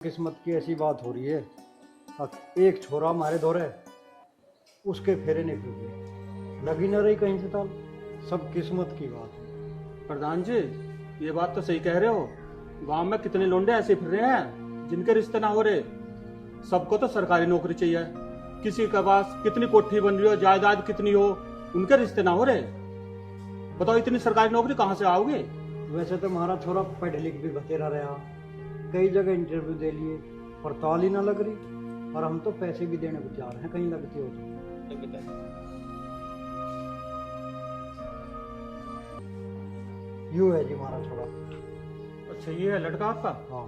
किस्मत की ऐसी बात हो रही है। अब एक छोरा मारे दौरे उसके फेरे नहीं फिर लगी न रही कहीं से ताल। सब किस्मत की बात है। प्रधान जी, ये बात तो सही कह रहे हो। गांव में कितने लोंडे ऐसे फिर रहे हैं जिनके रिश्ते ना हो रहे। सबको तो सरकारी नौकरी चाहिए। किसी के पास कितनी कोठी बन रही हो, जायदाद कितनी हो, उनके रिश्ते ना हो रहे। बताओ इतनी सरकारी नौकरी कहाँ से आओगे। वैसे तो हमारा छोरा पढ़ लिख भी बतेरा रहा, कई जगह इंटरव्यू दे लिए पर ताल ही ना लग रही। और हम तो पैसे भी देने को तैयार हैं कहीं लगती हो तो। यूं है जी हमारा छोरा। अच्छा, ये है लड़का आपका? हाँ।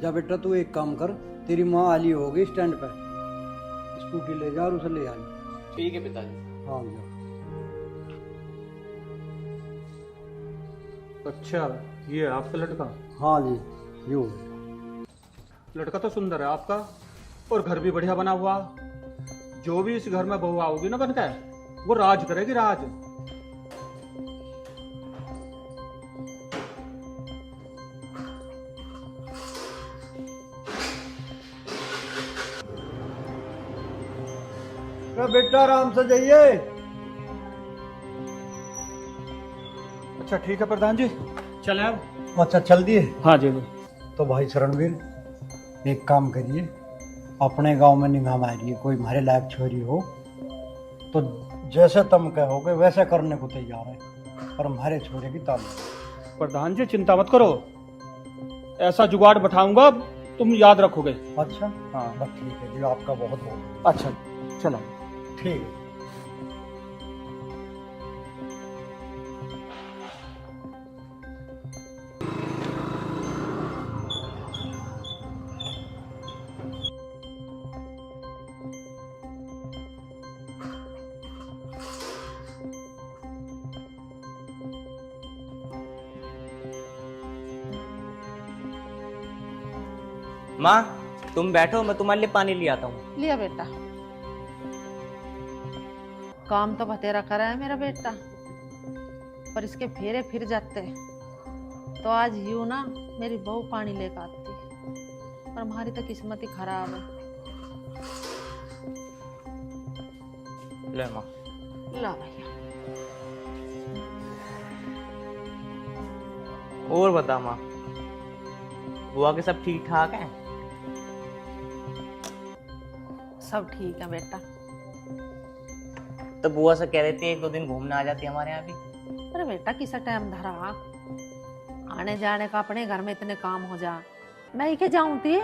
जा बेटा तू एक काम कर, तेरी माँ आली होगी स्टैंड पे, स्कूटी ले जा और उसे ले आई। ठीक है पिताजी। हाँ जा। अच्छा, ये है आपका लड़का? हाँ जी यूं। लड़का तो सुंदर है आपका, और घर भी बढ़िया बना हुआ। जो भी इस घर में बहू आओगी ना बनकर, वो राज करेगी, राज। बेटा आराम से जाइए। अच्छा ठीक है प्रधान जी, चले अब। अच्छा चल दिए? हाँ जी। तो भाई शरणवीर एक काम करिए, अपने गांव में निगाह मारिए, कोई हमारे लायक छोरी हो तो जैसे तुम कहोगे वैसे करने को तैयार है, पर हमारे छोरे की ताल। प्रधान जी चिंता मत करो, ऐसा जुगाड़ बैठाऊंगा तुम याद रखोगे। अच्छा हाँ बस ठीक है जी, आपका बहुत बहुत। अच्छा चलो ठीक है। माँ तुम बैठो, मैं तुम्हारे लिए पानी ले आता हूँ। लिया बेटा, काम तो बतेरा करा है मेरा बेटा, पर इसके फेरे फिर जाते तो आज यूं ना मेरी बहू पानी लेकर आती, पर हमारी तो किस्मत ही खराब है। ले माँ। ला भैया। और बता माँ, बुआ के सब ठीक ठाक हैं? सब ठीक है बेटा। तो बुआ से कह रहे थे एक दो दिन घूमने आ जाती हमारे यहाँ भी। अरे बेटा किसा टाइम धरा, आने जाने का अपने घर में इतने काम हो जा, मैं ही के जाऊं थी।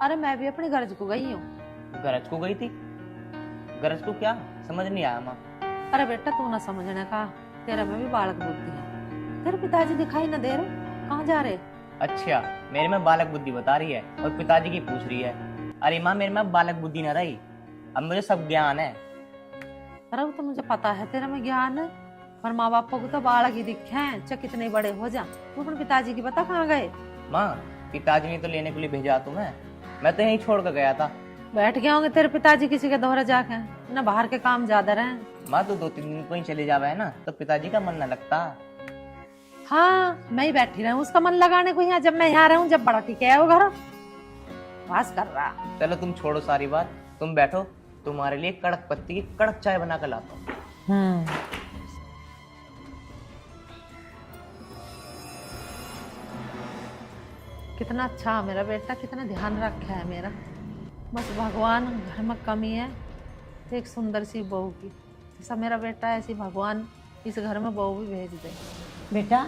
अरे मैं भी अपने गरज को गई हूँ। गरज को गई थी? गरज को क्या, समझ नहीं आया माँ। अरे बेटा तू ना समझने का, तेरे में भी बालक बुद्धि है। तेरे पिताजी दिखाई ना दे रहे, कहाँ जा रहे? अच्छा, मेरे में बालक बुद्धि बता रही है और पिताजी की पूछ रही है। अरे माँ मेरे में बालक बुद्धि ना रही, अब मुझे सब ज्ञान है। अरे वो तो मुझे पता है तेरे में ज्ञान है, पर माँ बाप को तो बालक ही दिखे हैं, चाहे कितने बड़े हो जा। तू अपने पिताजी की बता कहाँ गए? माँ पिताजी ने तो लेने के लिए भेजा तुम्हें, मैं तो यहीं छोड़ कर गया था। बैठ गए होंगे तेरे पिताजी किसी के दोहरे जाके, ना बाहर के काम ज्यादा रहे। माँ तो 2-3 दिन को ही चले जावे है ना, तो पिताजी का मन न लगता। हाँ मैं ही बैठी रहूं उसका मन लगाने को यहाँ, जब मैं यहाँ रहूं, जब बड़ा टिके है वो घर वास कर रहा। चलो तुम छोड़ो सारी बात, तुम बैठो, तुम्हारे लिए कड़क पत्ती की कड़क चाय बना कर लाता हूँ। कितना अच्छा मेरा बेटा, कितना ध्यान रखा है मेरा। बस भगवान घर में कमी है एक सुंदर सी बहू की, ऐसा मेरा बेटा ऐसी भगवान इस घर में बहू भी भेज दे। बेटा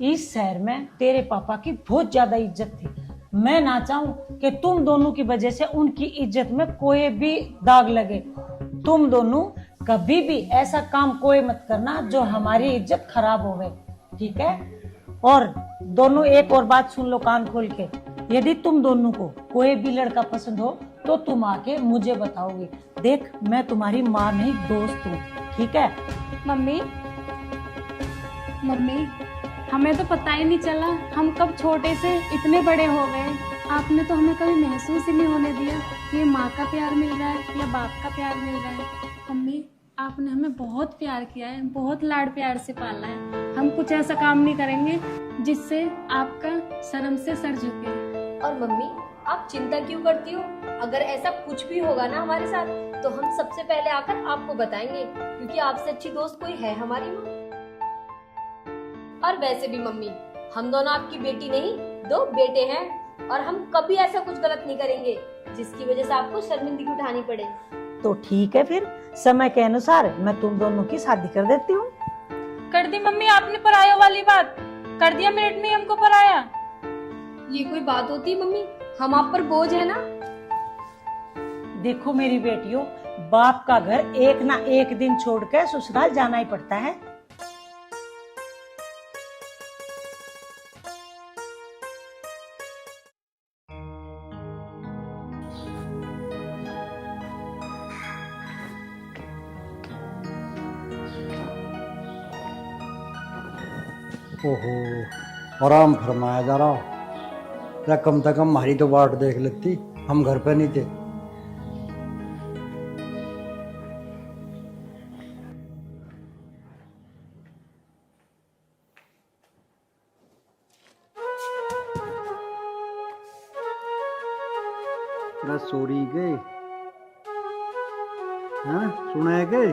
इस शहर में तेरे पापा की बहुत ज्यादा इज्जत थी, मैं ना चाहूं कि तुम दोनों की वजह से उनकी इज्जत में कोई भी दाग लगे। तुम दोनों कभी भी ऐसा काम कोई मत करना जो हमारी इज्जत खराब होवे, ठीक है? और दोनों एक और बात सुन लो कान खोल के, यदि तुम दोनों को कोई भी लड़का पसंद हो तो तुम आके मुझे बताओगे। देख मैं तुम्हारी माँ नहीं दोस्त हूँ, ठीक है? मम्मी मम्मी, हमें तो पता ही नहीं चला हम कब छोटे से इतने बड़े हो गए। आपने तो हमें कभी महसूस ही नहीं होने दिया कि माँ का प्यार मिल रहा है या बाप का प्यार मिल रहा है। मम्मी आपने हमें बहुत प्यार किया है, बहुत लाड प्यार से पाला है। हम कुछ ऐसा काम नहीं करेंगे जिससे आपका शर्म से सर झुके। और मम्मी, आप चिंता क्यों करती हो? अगर ऐसा कुछ भी होगा ना हमारे साथ, तो हम सबसे पहले आकर आपको बताएंगे, क्योंकि आपसे अच्छी दोस्त कोई है हमारी माँ। और वैसे भी मम्मी, हम दोनों आपकी बेटी नहीं, 2 बेटे हैं, और हम कभी ऐसा कुछ गलत नहीं करेंगे जिसकी वजह से आपको शर्मिंदगी उठानी पड़े। तो ठीक है, फिर समय के अनुसार मैं तुम दोनों की शादी कर देती हूँ। कर दी मम्मी आपने पराया वाली बात, कर दिया मिनट में हमको पराया। ये कोई बात होती है मम्मी? हम आप पर बोझ है ना। देखो मेरी बेटियों, बाप का घर एक ना एक दिन छोड़ के ससुराल जाना ही पड़ता है। ओहो, आराम फरमाया जा रहा। या कम से कम हमारी तो बाट देख लेती, हम घर पे नहीं थे। सोरी गए, हाँ सुनाए गए।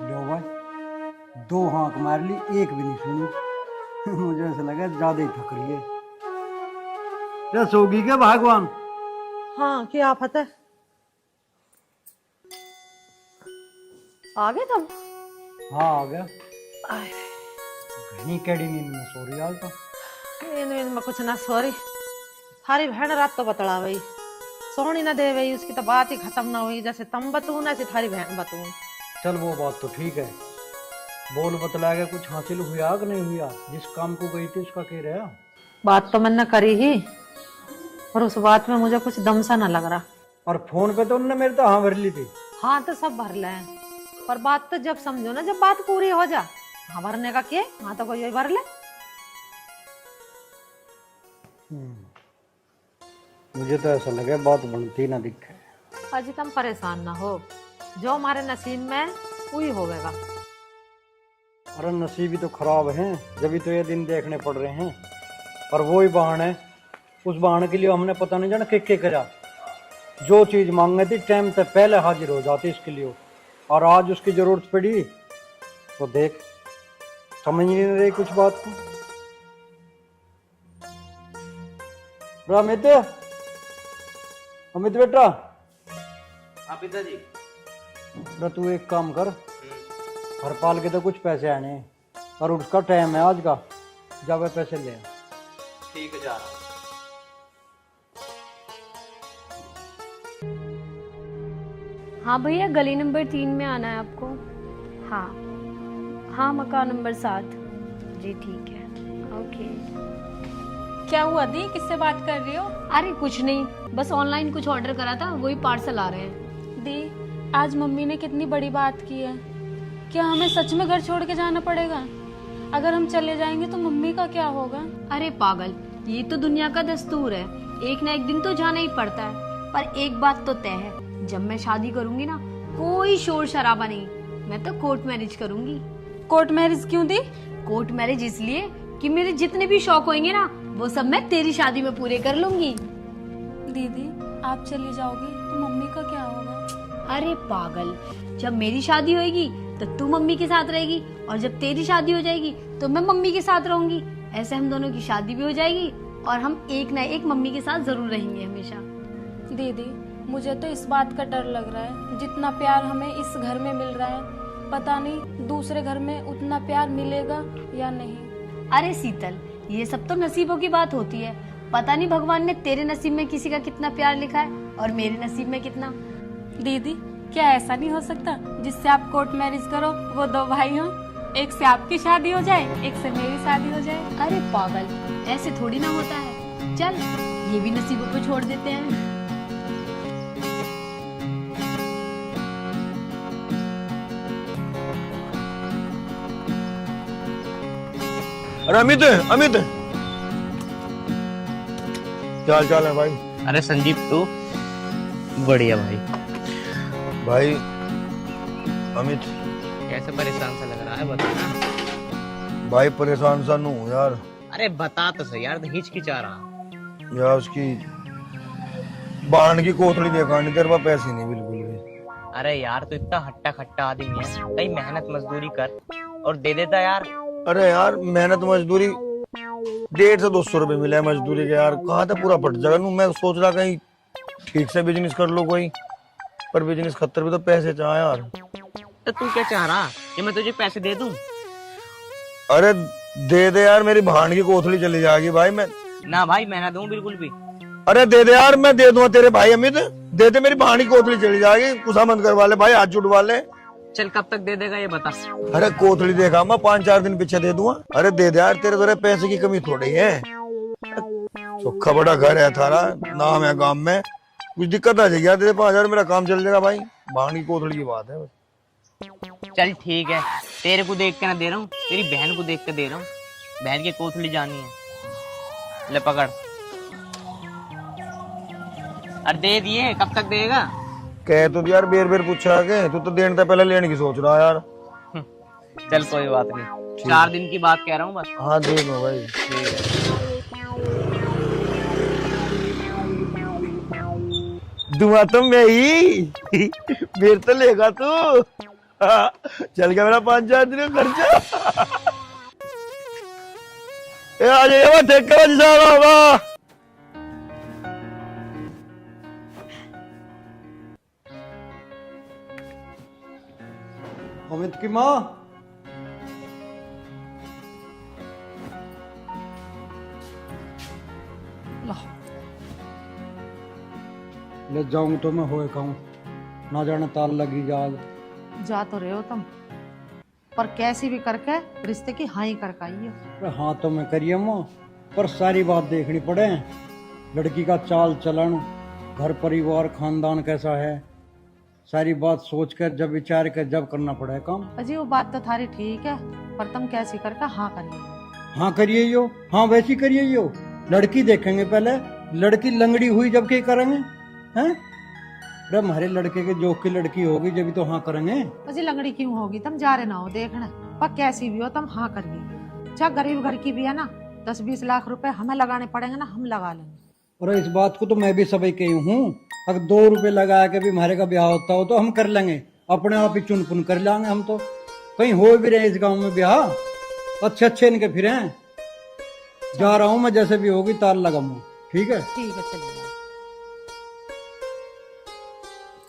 लो भाई, 2 हाँक मार ली, एक भी नहीं सुनी। मुझे ऐसा लगा ज्यादा ही थक रही है। क्या सोगी क्या भगवान? हाँ, क्या आफत है? आ गए तुम? हाँ आ गया। घनी केड़ी नींद में सो रही आज तो। नींद में कुछ ना सॉरी, थारी बहन रात तो बतला गई, सोनी ना दे गई, उसकी तो बात ही खत्म ना हुई। जैसे तुम बतून ऐसे थारी बहन बतून। चल वो बात तो ठीक है, बोल बतला के कुछ हासिल हुआ कि नहीं हुआ? जिस काम को गई थी उसका कह रहा? बात तो मैंने करी ही, और उस बात में मुझे कुछ दम सा ना लग रहा। और फोन पे तो उन्होंने मेरे तो हाँ भर ली थी। हाँ तो सब भर ले, पर बात तो जब समझो ना, जब बात पूरी हो जा। हाँ भरने का क्या, हाँ तो कोई भर ले। मुझे तो ऐसा लगे बात बनती ना दिखे। अजी तुम परेशान ना हो, जो हमारे नसीब में वही होगा। अरे नसीब ही तो खराब है, जब तो ये दिन देखने पड़ रहे हैं। और वो ही बहाने, उस बहाने के लिए हमने पता नहीं जाना क्या करा। जो चीज मांगे थी टाइम से पहले हाजिर हो जाती इसके लिए, और आज उसकी जरूरत पड़ी तो देख, समझ नहीं रही कुछ बात को। अमित, अमित बेटा। हाँ पिताजी। बेटा तू एक काम कर, घर पाल के तो कुछ पैसे आने हैं, और उसका टाइम है आज का, जा वे पैसे ले। ठीक है, जा रहा हूँ। हाँ भैया, गली नंबर 3 में आना है आपको। हाँ हाँ, मकान नंबर 7। जी ठीक है, ओके। क्या हुआ दी, किससे बात कर रही हो? अरे कुछ नहीं, बस ऑनलाइन कुछ ऑर्डर करा था, वही पार्सल आ रहे हैं। दी, आज मम्मी ने कितनी बड़ी बात की है। क्या हमें सच में घर छोड़ के जाना पड़ेगा? अगर हम चले जाएंगे तो मम्मी का क्या होगा? अरे पागल, ये तो दुनिया का दस्तूर है, एक ना एक दिन तो जाना ही पड़ता है। पर एक बात तो तय है, जब मैं शादी करूंगी ना, कोई शोर शराबा नहीं, मैं तो कोर्ट मैरिज करूंगी। कोर्ट मैरिज क्यों दी? कोर्ट मैरिज इसलिए कि मेरे जितने भी शौक होंगे ना, वो सब मैं तेरी शादी में पूरे कर लूंगी। दीदी, आप चली जाओगी तो मम्मी का क्या होगा? अरे पागल, जब मेरी शादी होगी तो तू मम्मी के साथ रहेगी, और जब तेरी शादी हो जाएगी तो मैं मम्मी के साथ रहूंगी। ऐसे हम दोनों की शादी भी हो जाएगी, और हम एक ना एक मम्मी के साथ जरूर रहेंगे हमेशा। दीदी, मुझे तो इस बात का डर लग रहा है, जितना प्यार हमें इस घर में मिल रहा है, पता नहीं दूसरे घर में उतना प्यार मिलेगा या नहीं। अरे शीतल, ये सब तो नसीबों की बात होती है। पता नहीं भगवान ने तेरे नसीब में किसी का कितना प्यार लिखा है, और मेरे नसीब में कितना। दीदी, क्या ऐसा नहीं हो सकता जिससे आप कोर्ट मैरिज करो, वो 2 भाई हों, एक से आपकी शादी हो जाए, एक से मेरी शादी हो जाए? अरे पागल, ऐसे थोड़ी ना होता है। चल, ये भी नसीबों पे छोड़ देते हैं। अरे अमित, अमित, क्या हाल चाल है भाई? अरे संदीप, तू बढ़िया भाई। भाई अमित, कैसे परेशान सा लग रहा है बता ना। भाई परेशान सा नू हूं यार। अरे बता तो सही यार, हिचकिचा रहा। यार उसकी बाण की कोथड़ी देखा नहीं, तेरे पास पैसे नहीं बिल्कुल भी। अरे यार तू इतना हट्टा खट्टा आदमी है, कहीं मेहनत मजदूरी कर और दे देता यार। अरे यार मेहनत मजदूरी 150 से 200 रुपए मिले मजदूरी के यार, कहाँ था पूरा पट जाएगा। मैं सोच रहा कहीं ठीक से बिजनेस कर लो कोई, पर बिजनेस खतर भी तो पैसे चाह यार। तो तू क्या चाह रहा कि मैं तुझे पैसे दे दूं? अरे दे दे यार, मेरी भाण की कोथड़ी चली जाएगी भाई। मैं ना भाई मैं ना दूं बिल्कुल भी। अरे दे दे यार, मैं दे दूंगा तेरे भाई अमित, दे दे, मेरी भाण की कोथड़ी चली जाएगी। गुस्सा मत करवा ले भाई, हाथ जुड़वा ले। चल कब तक दे देगा ये बता। अरे कोथड़ी देखा मैं 5-4 दिन पीछे दे दूंगा। अरे दे दे यार, तेरे तो पैसे की कमी थोड़ी है। सुखा बड़ा घर है थारा, नाम है गांव में, कुछ दिक्कत आ जाएगी यार तेरे 5,000 मेरा काम चल जाएगा भाई। भाण की कोथड़ी की बात है। चल ठीक है, तेरे को देख के ना दे रहा हूँ, तेरी बहन को देख के दे रहा हूँ। बहन की कोथली जानी है। ले पकड़। अरे दे दिए, कब तक देगा? कह तो यार बेर बेर पूछा के, तू तो देने से पहले लेने की सोच रहा यार। चल कोई बात नहीं, 4 दिन की बात कह रहा हूँ बस। हाँ दे दो भाई। दुआ तो मैं ही बेर तो लेगा तू। चल गया मेरा 5-4 दिन का खर्चा। ए आ जाइए, ठेका जा रहा होगा। अमित की माँ, ले जाऊं तो मैं होए कहूं, ना जाने ताल लगी जाग। जा तो रहे हो तुम, पर कैसी भी करके रिश्ते की हाँ ही करके आई हो। अरे हाँ तो मैं करिए माँ, पर सारी बात देखनी पड़े। लड़की का चाल चलन, घर परिवार खानदान कैसा है, सारी बात सोच कर जब विचार कर जब करना पड़े काम। अजी वो बात तो थारी ठीक है, पर तुम कैसी करके हाँ करिए। हाँ करिए यो, हाँ वैसी करिए यो। लड़की देखेंगे पहले, लड़की लंगड़ी हुई जब के करेंगे हैं? अरे हमारे लड़के के जोक की लड़की होगी जब तो हाँ करेंगे। अजी लंगड़ी क्यों होगी, तुम जा रहे ना हो देखना, पर कैसी भी हो तुम हाँ करिए। अच्छा गरीब घर की भी है ना, 10-20 लाख रुपए हमें लगाने पड़ेंगे ना, हम लगा लेंगे। और इस बात को तो मैं भी सभी कही हूँ, अगर 2 रुपए लगा के भी हमारे का ब्याह होता हो तो हम कर लेंगे, अपने आप ही चुन पुन कर लेंगे। हम तो कहीं हो भी रहे इस गांव में ब्याह, अच्छे अच्छे इनके फिर हैं। जा रहा हूँ मैं, जैसे भी होगी ताल लगाऊंगा। ठीक है ठीक है चलिए।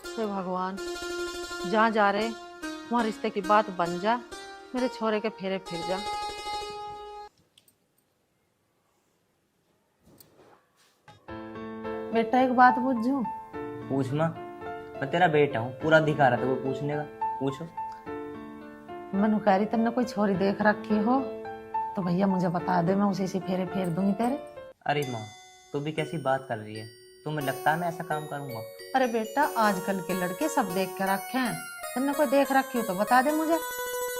तो भगवान जहाँ जा रहे वहाँ रिश्ते की बात बन जा, मेरे छोरे के फेरे फिर जा। बेटा एक बात पूछूं? पूछ माँ, मैं तेरा बेटा हूँ, पूरा अधिकार है तो वो पूछने का, पूछो। मनु कह रही तुमने कोई छोरी देख रखी हो तो भैया मुझे बता दे, मैं उसी से फेरे फेर दूंगी तेरे। अरे माँ तू भी कैसी बात कर रही है, तुम्हें लगता है मैं ऐसा काम करूंगा? अरे बेटा आजकल के लड़के सब देख के रखे हैं, तुमने कोई देख रखी हो तो बता दे मुझे।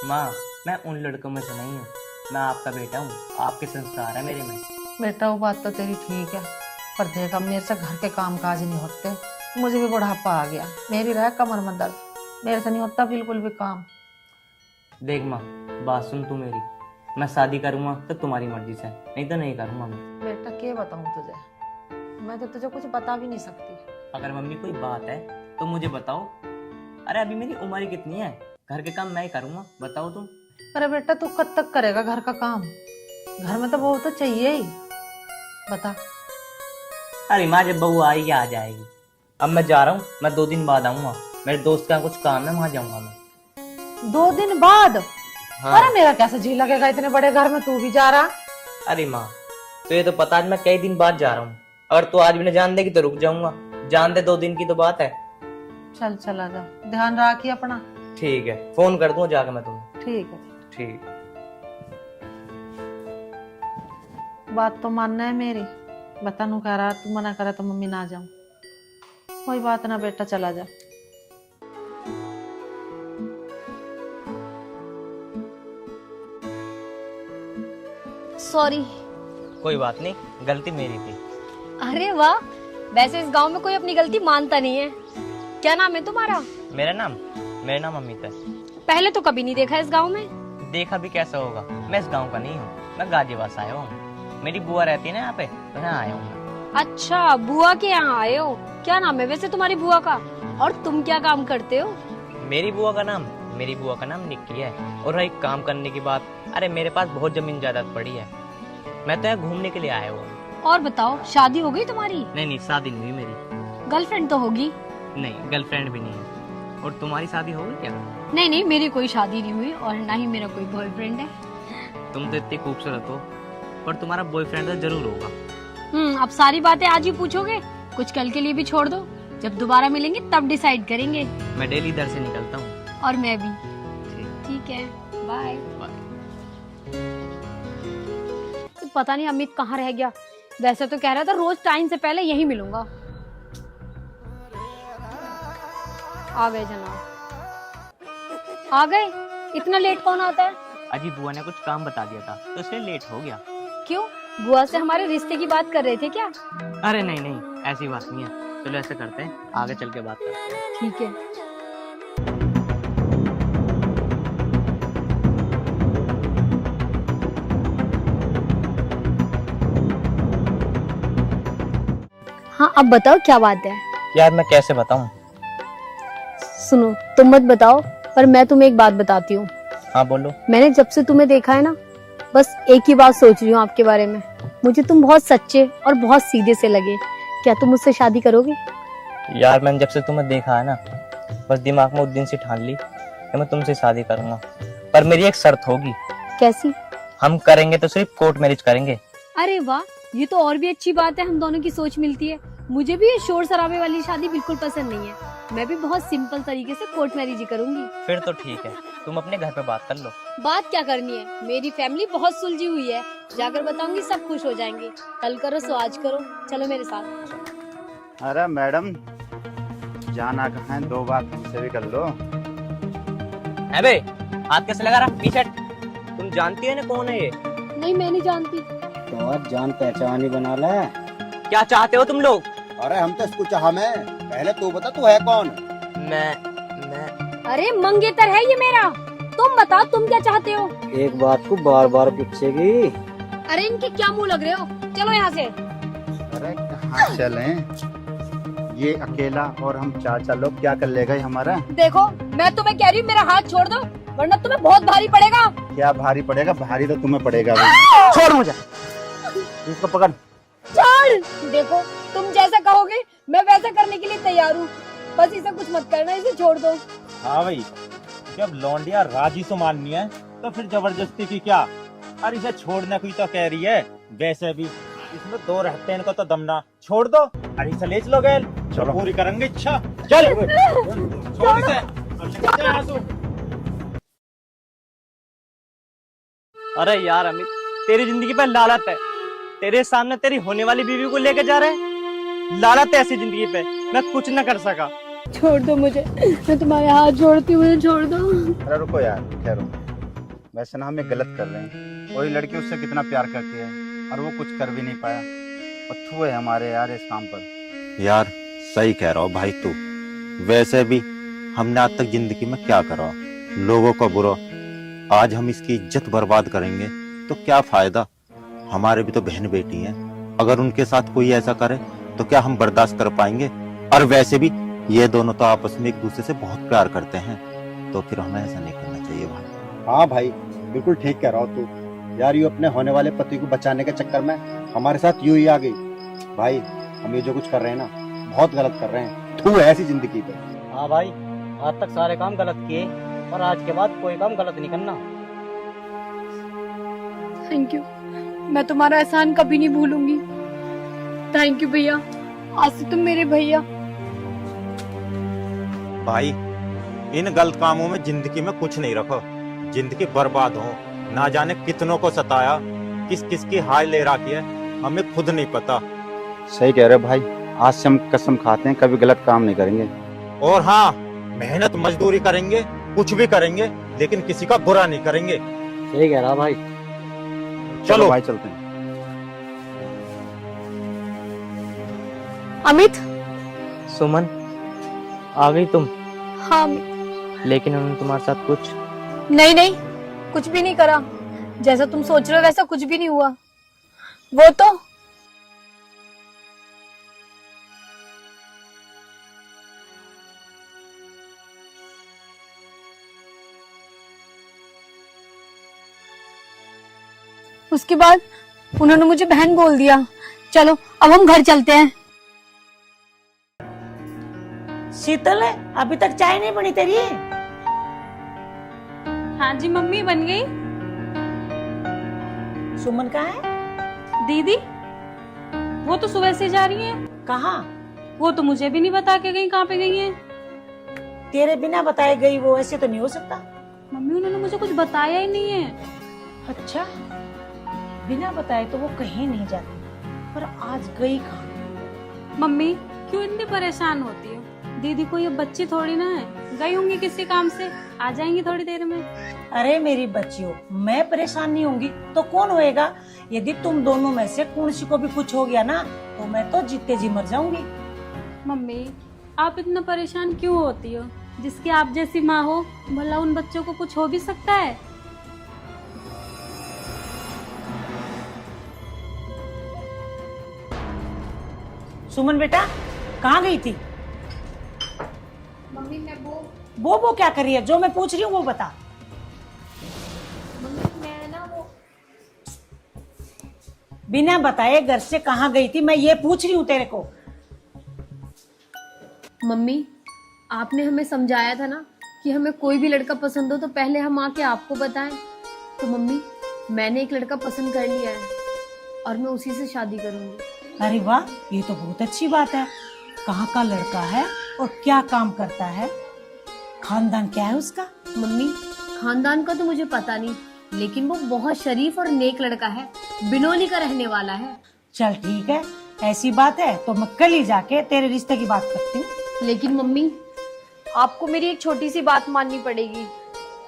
माँ मैं उन लड़कों में से नहीं हूँ, मैं आपका बेटा हूँ, आपके संस्कार है मेरे में। बेटा वो बात तो तेरी ठीक है, पर देख अब मेरे से घर के काम काज नहीं होते, मुझे भी बुढ़ापा आ गया, मेरी रह कमर में दर्द, मेरे से नहीं होता बिल्कुल भी काम। देख माँ बात सुन तू मेरी, मैं शादी करूंगा तो तुम्हारी मर्जी से, नहीं तो नहीं करूंगा मैं। बेटा क्या बताऊं तुझे, मैं तो तुझे कुछ बता भी नहीं सकती। अगर मम्मी कोई बात है तो मुझे बताओ। अरे अभी मेरी उम्र ही कितनी है, घर के काम मैं ही करूंगा, बताओ तुम। अरे बेटा तू कब तक करेगा घर का काम, घर में तो बहू तो चाहिए ही, बता। अरे माँ जब बहू आएगी आ जाएगी, अब मैं जा रहा हूँ, मैं 2 दिन बाद आऊंगा, मेरे दोस्त का कुछ काम है वहां जाऊंगा मैं। 2 दिन बाद? हाँ। अरे मेरा कैसे जी लगेगा इतने बड़े घर में तू भी जा रहा। अरे माँ तो ये तो पता है मैं कई दिन बाद जा रहा हूँ, अगर तू आज भी न जान देगी तो रुक जाऊंगा, जान दे 2 दिन की तो बात है। चल चला जा, ध्यान रखिए अपना। ठीक है, फोन कर दूंगा जाके मैं तुम्हें। ठीक है। ठीक। बात तो मानना है मेरी, बतानू कह रहा तू मना करे तो मम्मी ना जाऊं, कोई बात ना बेटा चला जा। सॉरी। कोई बात नहीं, गलती मेरी थी। अरे वाह, वैसे इस गांव में कोई अपनी गलती मानता नहीं है। क्या नाम है तुम्हारा? मेरा नाम अमित है। पहले तो कभी नहीं देखा इस गांव में। देखा भी कैसा होगा, मैं इस गांव का नहीं हूँ, मैं गाजीवास आया हूँ। मेरी बुआ रहती है ना यहाँ पे, तो यहाँ आया हूँ मैं। अच्छा, बुआ के यहाँ आए हो। क्या नाम है वैसे तुम्हारी बुआ का, और तुम क्या काम करते हो? मेरी बुआ का नाम निक्की है। और रही काम करने की बात, अरे मेरे पास बहुत जमीन जायदाद पड़ी है, मैं तो यहाँ घूमने के लिए आया हूँ। और बताओ, शादी हो गई तुम्हारी? नहीं, शादी नहीं हुई मेरी। गर्लफ्रेंड तो होगी? नहीं, गर्लफ्रेंड भी नहीं है। और तुम्हारी शादी हो गई क्या? नहीं, मेरी कोई शादी नहीं हुई और ना ही मेरा कोई बॉयफ्रेंड है। तुम तो इतनी खूबसूरत हो, पर तुम्हारा बॉयफ्रेंड तो जरूर होगा। अब सारी बातें आज ही पूछोगे? कुछ कल के लिए भी छोड़ दो, जब दोबारा मिलेंगे तब डिसाइड करेंगे। मैं डेली इधर से निकलता हूँ। और मैं भी। ठीक है, बाय। तो पता नहीं अमित कहाँ रह गया। वैसे तो कह रहा था रोज टाइम से पहले यही मिलूंगा। आ गए जनाब, आ गए। इतना लेट कौन आता है? अजी बुआ ने कुछ काम बता दिया था, तो इसलिए लेट हो गया। क्यों, बुआ से हमारे रिश्ते की बात कर रहे थे क्या? अरे नहीं, ऐसी बात नहीं है। चलो ऐसे करते हैं, आगे चल के बात करते हैं। ठीक है। हाँ, अब बताओ क्या बात है? यार मैं कैसे बताऊं? सुनो, तुम मत बताओ, पर मैं तुम्हें एक बात बताती हूँ। हाँ बोलो। मैंने जब से तुम्हें देखा है ना, बस एक ही बात सोच रही हूँ आपके बारे में। मुझे तुम बहुत सच्चे और बहुत सीधे से लगे। क्या तुम मुझसे शादी करोगे? यार मैंने जब से तुम्हें देखा है ना, बस दिमाग में उस दिन से ठान ली कि मैं तुमसे शादी करूंगा। पर मेरी एक शर्त होगी। कैसी? हम करेंगे तो सिर्फ कोर्ट मैरिज करेंगे। अरे वाह, ये तो और भी अच्छी बात है, हम दोनों की सोच मिलती है। मुझे भी ये शोर शराबे वाली शादी बिल्कुल पसंद नहीं है। मैं भी बहुत सिंपल तरीके से कोर्ट मैरिज ही करूंगी। फिर तो ठीक है, तुम अपने घर पे बात कर लो। बात क्या करनी है, मेरी फैमिली बहुत सुलझी हुई है। जाकर बताऊंगी, सब खुश हो जाएंगे। कल करो सो आज करो, चलो मेरे साथ। अरे मैडम, जाना कहाँ है, दो बात हमसे भी कर लो। बे, हाथ कैसे लगा रहा? टी शर्ट तुम जानती है ना कौन है ये? नहीं, मैं नहीं जानती। तो आज जान पहचान ही बना ले। क्या चाहते हो तुम लोग? अरे हम तो इसको चाह में, पहले तू बता तू है कौन? मैं अरे मंगेतर है ये मेरा। तुम बताओ, तुम क्या चाहते हो? एक बात को बार बार पूछेगी। अरे इनके क्या मुंह लग रहे हो, चलो यहाँ से। अरे कहाँ चलें? ये अकेला और हम चाचा लोग क्या कर लेगा ये हमारा? देखो, मैं तुम्हें कह रही हूँ, मेरा हाथ छोड़ दो, वरना तुम्हें बहुत भारी पड़ेगा। क्या भारी पड़ेगा? भारी तो तुम्हें पड़ेगा भी। छोड़ मुझे, इसको पकड़। छोड़। देखो, तुम जैसा कहोगे मैं वैसा करने के लिए तैयार हूँ। बस इसे कुछ मत करना, इसे छोड़ दो। हाँ भाई, जब लौंडिया राजी से माननी है तो फिर जबरदस्ती की क्या? अरे इसे छोड़ने की तो कह रही है, वैसे भी इसमें दो रहते हैं, इनको तो दमना। छोड़ दो, अरे इसे ले चलो गैल, चलो पूरी करेंगे इच्छा। चल छोड़ इसे, अब निकल जा यहाँ से। अरे यार अमित, तेरी जिंदगी पे लालत है। तेरे सामने तेरी होने वाली बीवी को लेके जा रहे हैं। लालत है ऐसी जिंदगी पे, मैं कुछ न कर सका। छोड़ दो मुझे, मैं तुम्हारे हाथ जोड़ती हूँ, मुझे छोड़ दो। अरे रुको यार, ठहरो। वैसे ना हम ये गलत कर रहे हैं। कोई लड़की उससे कितना प्यार करती है और वो कुछ कर भी नहीं पाया। पत्थू है हमारे यार इस काम पर। यार सही कह रहा हो भाई तू। वैसे भी हमने आज तक जिंदगी में क्या करा, लोगों का बुरा। आज हम इसकी इज्जत बर्बाद करेंगे तो क्या फायदा? हमारे भी तो बहन बेटी हैं, अगर उनके साथ कोई ऐसा करे तो क्या हम बर्दाश्त कर पाएंगे? और वैसे भी ये दोनों तो आपस में एक दूसरे से बहुत प्यार करते हैं, तो फिर हमें ऐसा नहीं करना चाहिए भाई। हाँ भाई, बिल्कुल ठीक कह रहा हो तू। यार यू अपने होने वाले पति को बचाने के चक्कर में हमारे साथ यूं ही आ गई। भाई हम ये जो कुछ कर रहे हैं ना, बहुत गलत कर रहे हैं। तू है ऐसी जिंदगी पे। हाँ भाई, आज तक सारे काम गलत किए, पर आज के बाद कोई काम गलत नहीं करना। थैंक यू, मैं तुम्हारा एहसान कभी नहीं भूलूंगी। थैंक यू भैया, आज से तुम मेरे भैया। भाई इन गलत कामों में जिंदगी में कुछ नहीं रखो, जिंदगी बर्बाद हो। ना जाने कितनों को सताया, किस किस की हाय ले रखी है, हमें खुद नहीं पता। सही कह रहे हो भाई, आज से हम कसम खाते हैं कभी गलत काम नहीं करेंगे। और हाँ, मेहनत मजदूरी करेंगे, कुछ भी करेंगे, लेकिन किसी का बुरा नहीं करेंगे। सही कह रहा भाई। चलो भाई चलते हैं। अमित, सुमन, आ गई तुम? हाँ अमित। लेकिन उन्होंने तुम्हारे साथ कुछ? नहीं नहीं, कुछ भी नहीं करा। जैसा तुम सोच रहे हो वैसा कुछ भी नहीं हुआ। वो तो उसके बाद उन्होंने मुझे बहन बोल दिया। चलो अब हम घर चलते हैं। शीतल, अभी तक चाय नहीं बनी तेरी? हाँ जी मम्मी, बन गई। सुमन कहाँ है? दीदी वो तो सुबह से जा रही है। कहाँ? वो तो मुझे भी नहीं बता के गई कहाँ पे गई है। तेरे बिना बताए गई वो? ऐसे तो नहीं हो सकता। मम्मी उन्होंने मुझे कुछ बताया ही नहीं है। अच्छा, बिना बताए तो वो कहीं नहीं जाती, पर आज गई कहाँ? मम्मी क्यों इतनी परेशान होती हो? दीदी को ये बच्ची थोड़ी ना है, गई होंगी किसी काम से, आ जाएंगी थोड़ी देर में। अरे मेरी बच्चियों, मैं परेशान नहीं होंगी तो कौन होएगा? यदि तुम दोनों में से किसी को भी कुछ हो गया ना तो मैं तो जीते जी मर जाऊंगी। मम्मी आप इतना परेशान क्यों होती हो? जिसकी आप जैसी माँ हो, भला उन बच्चों को कुछ हो भी सकता है। सुमन बेटा, कहाँ गई थी? मम्मी मैं वो क्या कर रही है? जो मैं पूछ रही हूँ वो बता। मम्मी मैं ना वो बिना बताए घर से कहाँ गई थी, मैं ये पूछ रही हूँ तेरे को। मम्मी आपने हमें समझाया था ना कि हमें कोई भी लड़का पसंद हो तो पहले हम आके आपको बताएं। तो मम्मी मैंने एक लड़का पसंद कर लिया है और मैं उसी से शादी करूंगी। अरे वाह, ये तो बहुत अच्छी बात है। कहाँ का लड़का है और क्या काम करता है? खानदान क्या है उसका? मम्मी खानदान का तो मुझे पता नहीं, लेकिन वो बहुत शरीफ और नेक लड़का है, बिनौली का रहने वाला है। चल ठीक है, ऐसी बात है तो मैं कल ही जाके तेरे रिश्ते की बात करती हूँ। लेकिन मम्मी आपको मेरी एक छोटी सी बात माननी पड़ेगी।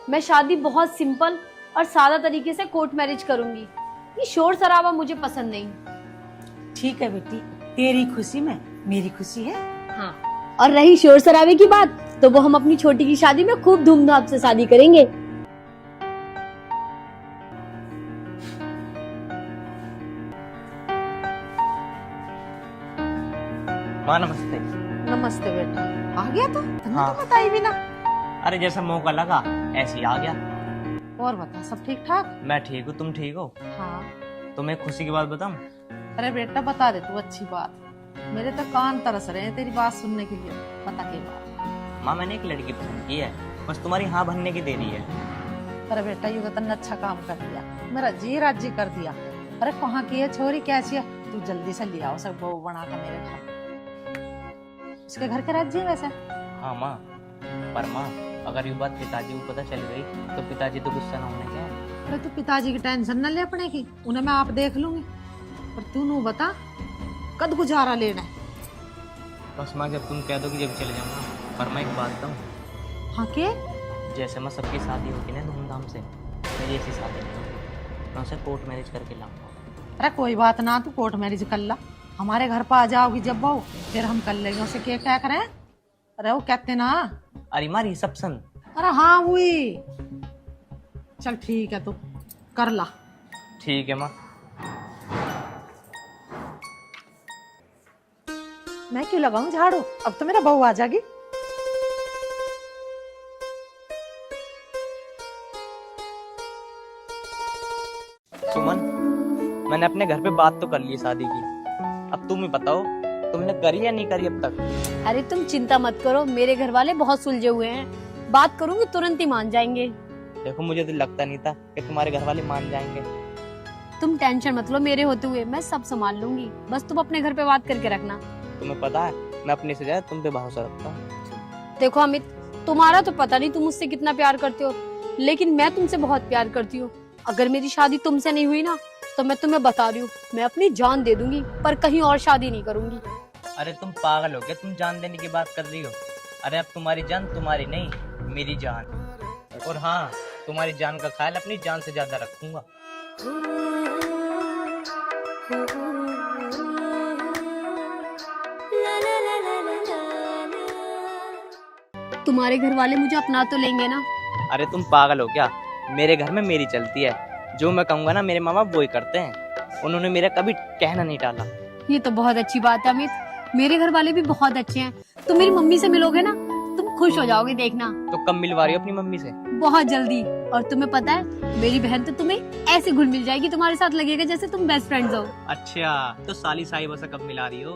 मैं शादी बहुत सिंपल और सादा तरीके से कोर्ट मैरिज करूंगी। ये शोर शराबा मुझे पसंद नहीं। ठीक है बेटी, तेरी खुशी में मेरी खुशी है। हाँ, और रही शोर शराबे की बात तो वो हम अपनी छोटी की शादी में खूब धूमधाम से शादी करेंगे। माँ नमस्ते। नमस्ते बेटा, आ गया तो तुमने हाँ। तो बताई भी ना। अरे जैसा मौका लगा ऐसे ही आ गया। और बता, सब ठीक ठाक? मैं ठीक हूँ, तुम ठीक हो? हाँ। तुम्हें खुशी की बात बताऊं? अरे बेटा बता दे तू, अच्छी बात। मेरे तो कान तरस रहे हैं तेरी बात सुनने के लिए। बता के बात। माँ मैंने एक लड़की पसंद की है, बस तुम्हारी हाँ भरने की देरी है। अरे बेटा ये तो तन्ने अच्छा काम कर दिया, मेरा जी राजी कर दिया। अरे कहाँ की है छोरी, कैसी है? तू जल्दी से ले आओ सब बहू बना कर मेरे घर। उसके घर के राज्य है वैसे? हाँ माँ, पर माँ अगर ये बात पिताजी को पता चल गई तो पिताजी तो गुस्सा ना होने क्या है? अरे तू पिताजी की टेंशन न ले अपने की, उन्हें मैं आप देख लूंगी। पर तू नू बता कद गुजारा लेना है? बस माँ जब तुम कह दो कि जब चले जाऊंगा। पर मैं एक बात बताऊं, हाँ के? जैसे मैं सबकी शादी होगी ना धूमधाम से, मेरी ऐसी शादी नहीं होगी। मैं उसे कोर्ट मैरिज करके लाऊंगा। अरे कोई बात ना, तू कोर्ट मैरिज कर ला, हमारे घर पर आ जाओगी जब बहू, फिर हम कर लेंगे उसे। क्या करें? अरे वो कहते ना, अरे माँ रिसेप्शन। अरे हाँ वही। चल ठीक है, तू कर ला। ठीक है माँ। मैं क्यों लगाऊं झाड़ू? अब तो मेरा बहू आ जाएगी। सुमन, मैंने अपने घर पे बात तो कर ली शादी की, अब तुम ही बताओ तुमने करी या नहीं करी अब तक? अरे तुम चिंता मत करो, मेरे घर वाले बहुत सुलझे हुए हैं। बात करूंगी तुरंत ही मान जाएंगे। देखो मुझे तो लगता नहीं था कि तुम्हारे घर वाले मान जाएंगे। तुम टेंशन मत लो, मेरे होते हुए मैं सब संभाल लूंगी। बस तुम अपने घर पे बात करके रखना। तुम्हें पता है मैं अपने से ज्यादा तुम पे भरोसा रखता हूँ। देखो अमित, तुम्हारा तो पता नहीं तुम मुझसे कितना प्यार करते हो, लेकिन मैं तुमसे बहुत प्यार करती हूँ। अगर मेरी शादी तुमसे नहीं हुई ना तो मैं तुम्हें बता रही हूँ, मैं अपनी जान दे दूंगी, पर कहीं और शादी नहीं करूंगी। अरे तुम पागल हो गया, तुम जान देने की बात कर रही हो? अरे अब तुम्हारी जान तुम्हारी नहीं, मेरी जान। और हाँ, तुम्हारी जान का ख्याल अपनी जान से ज्यादा रखूंगा। तुम्हारे घर वाले मुझे अपना तो लेंगे ना। अरे तुम पागल हो क्या? मेरे घर में मेरी चलती है, जो मैं कहूँगा ना मेरे माँ बाप वो ही करते हैं। उन्होंने मेरा कभी कहना नहीं टाला। ये तो बहुत अच्छी बात है अमित, मेरे घर वाले भी बहुत अच्छे हैं। तुम मेरी मम्मी से मिलोगे ना, तुम खुश हो जाओगे, देखना। तो कब मिलवा रही हो अपनी मम्मी से? बहुत जल्दी। और तुम्हें पता है, मेरी बहन तो तुम्हें ऐसे घुल मिल जाएगी, तुम्हारे साथ लगेगा जैसे तुम बेस्ट फ्रेंड्स हो। अच्छा, तो साली साहिबा से कब मिला रही हो?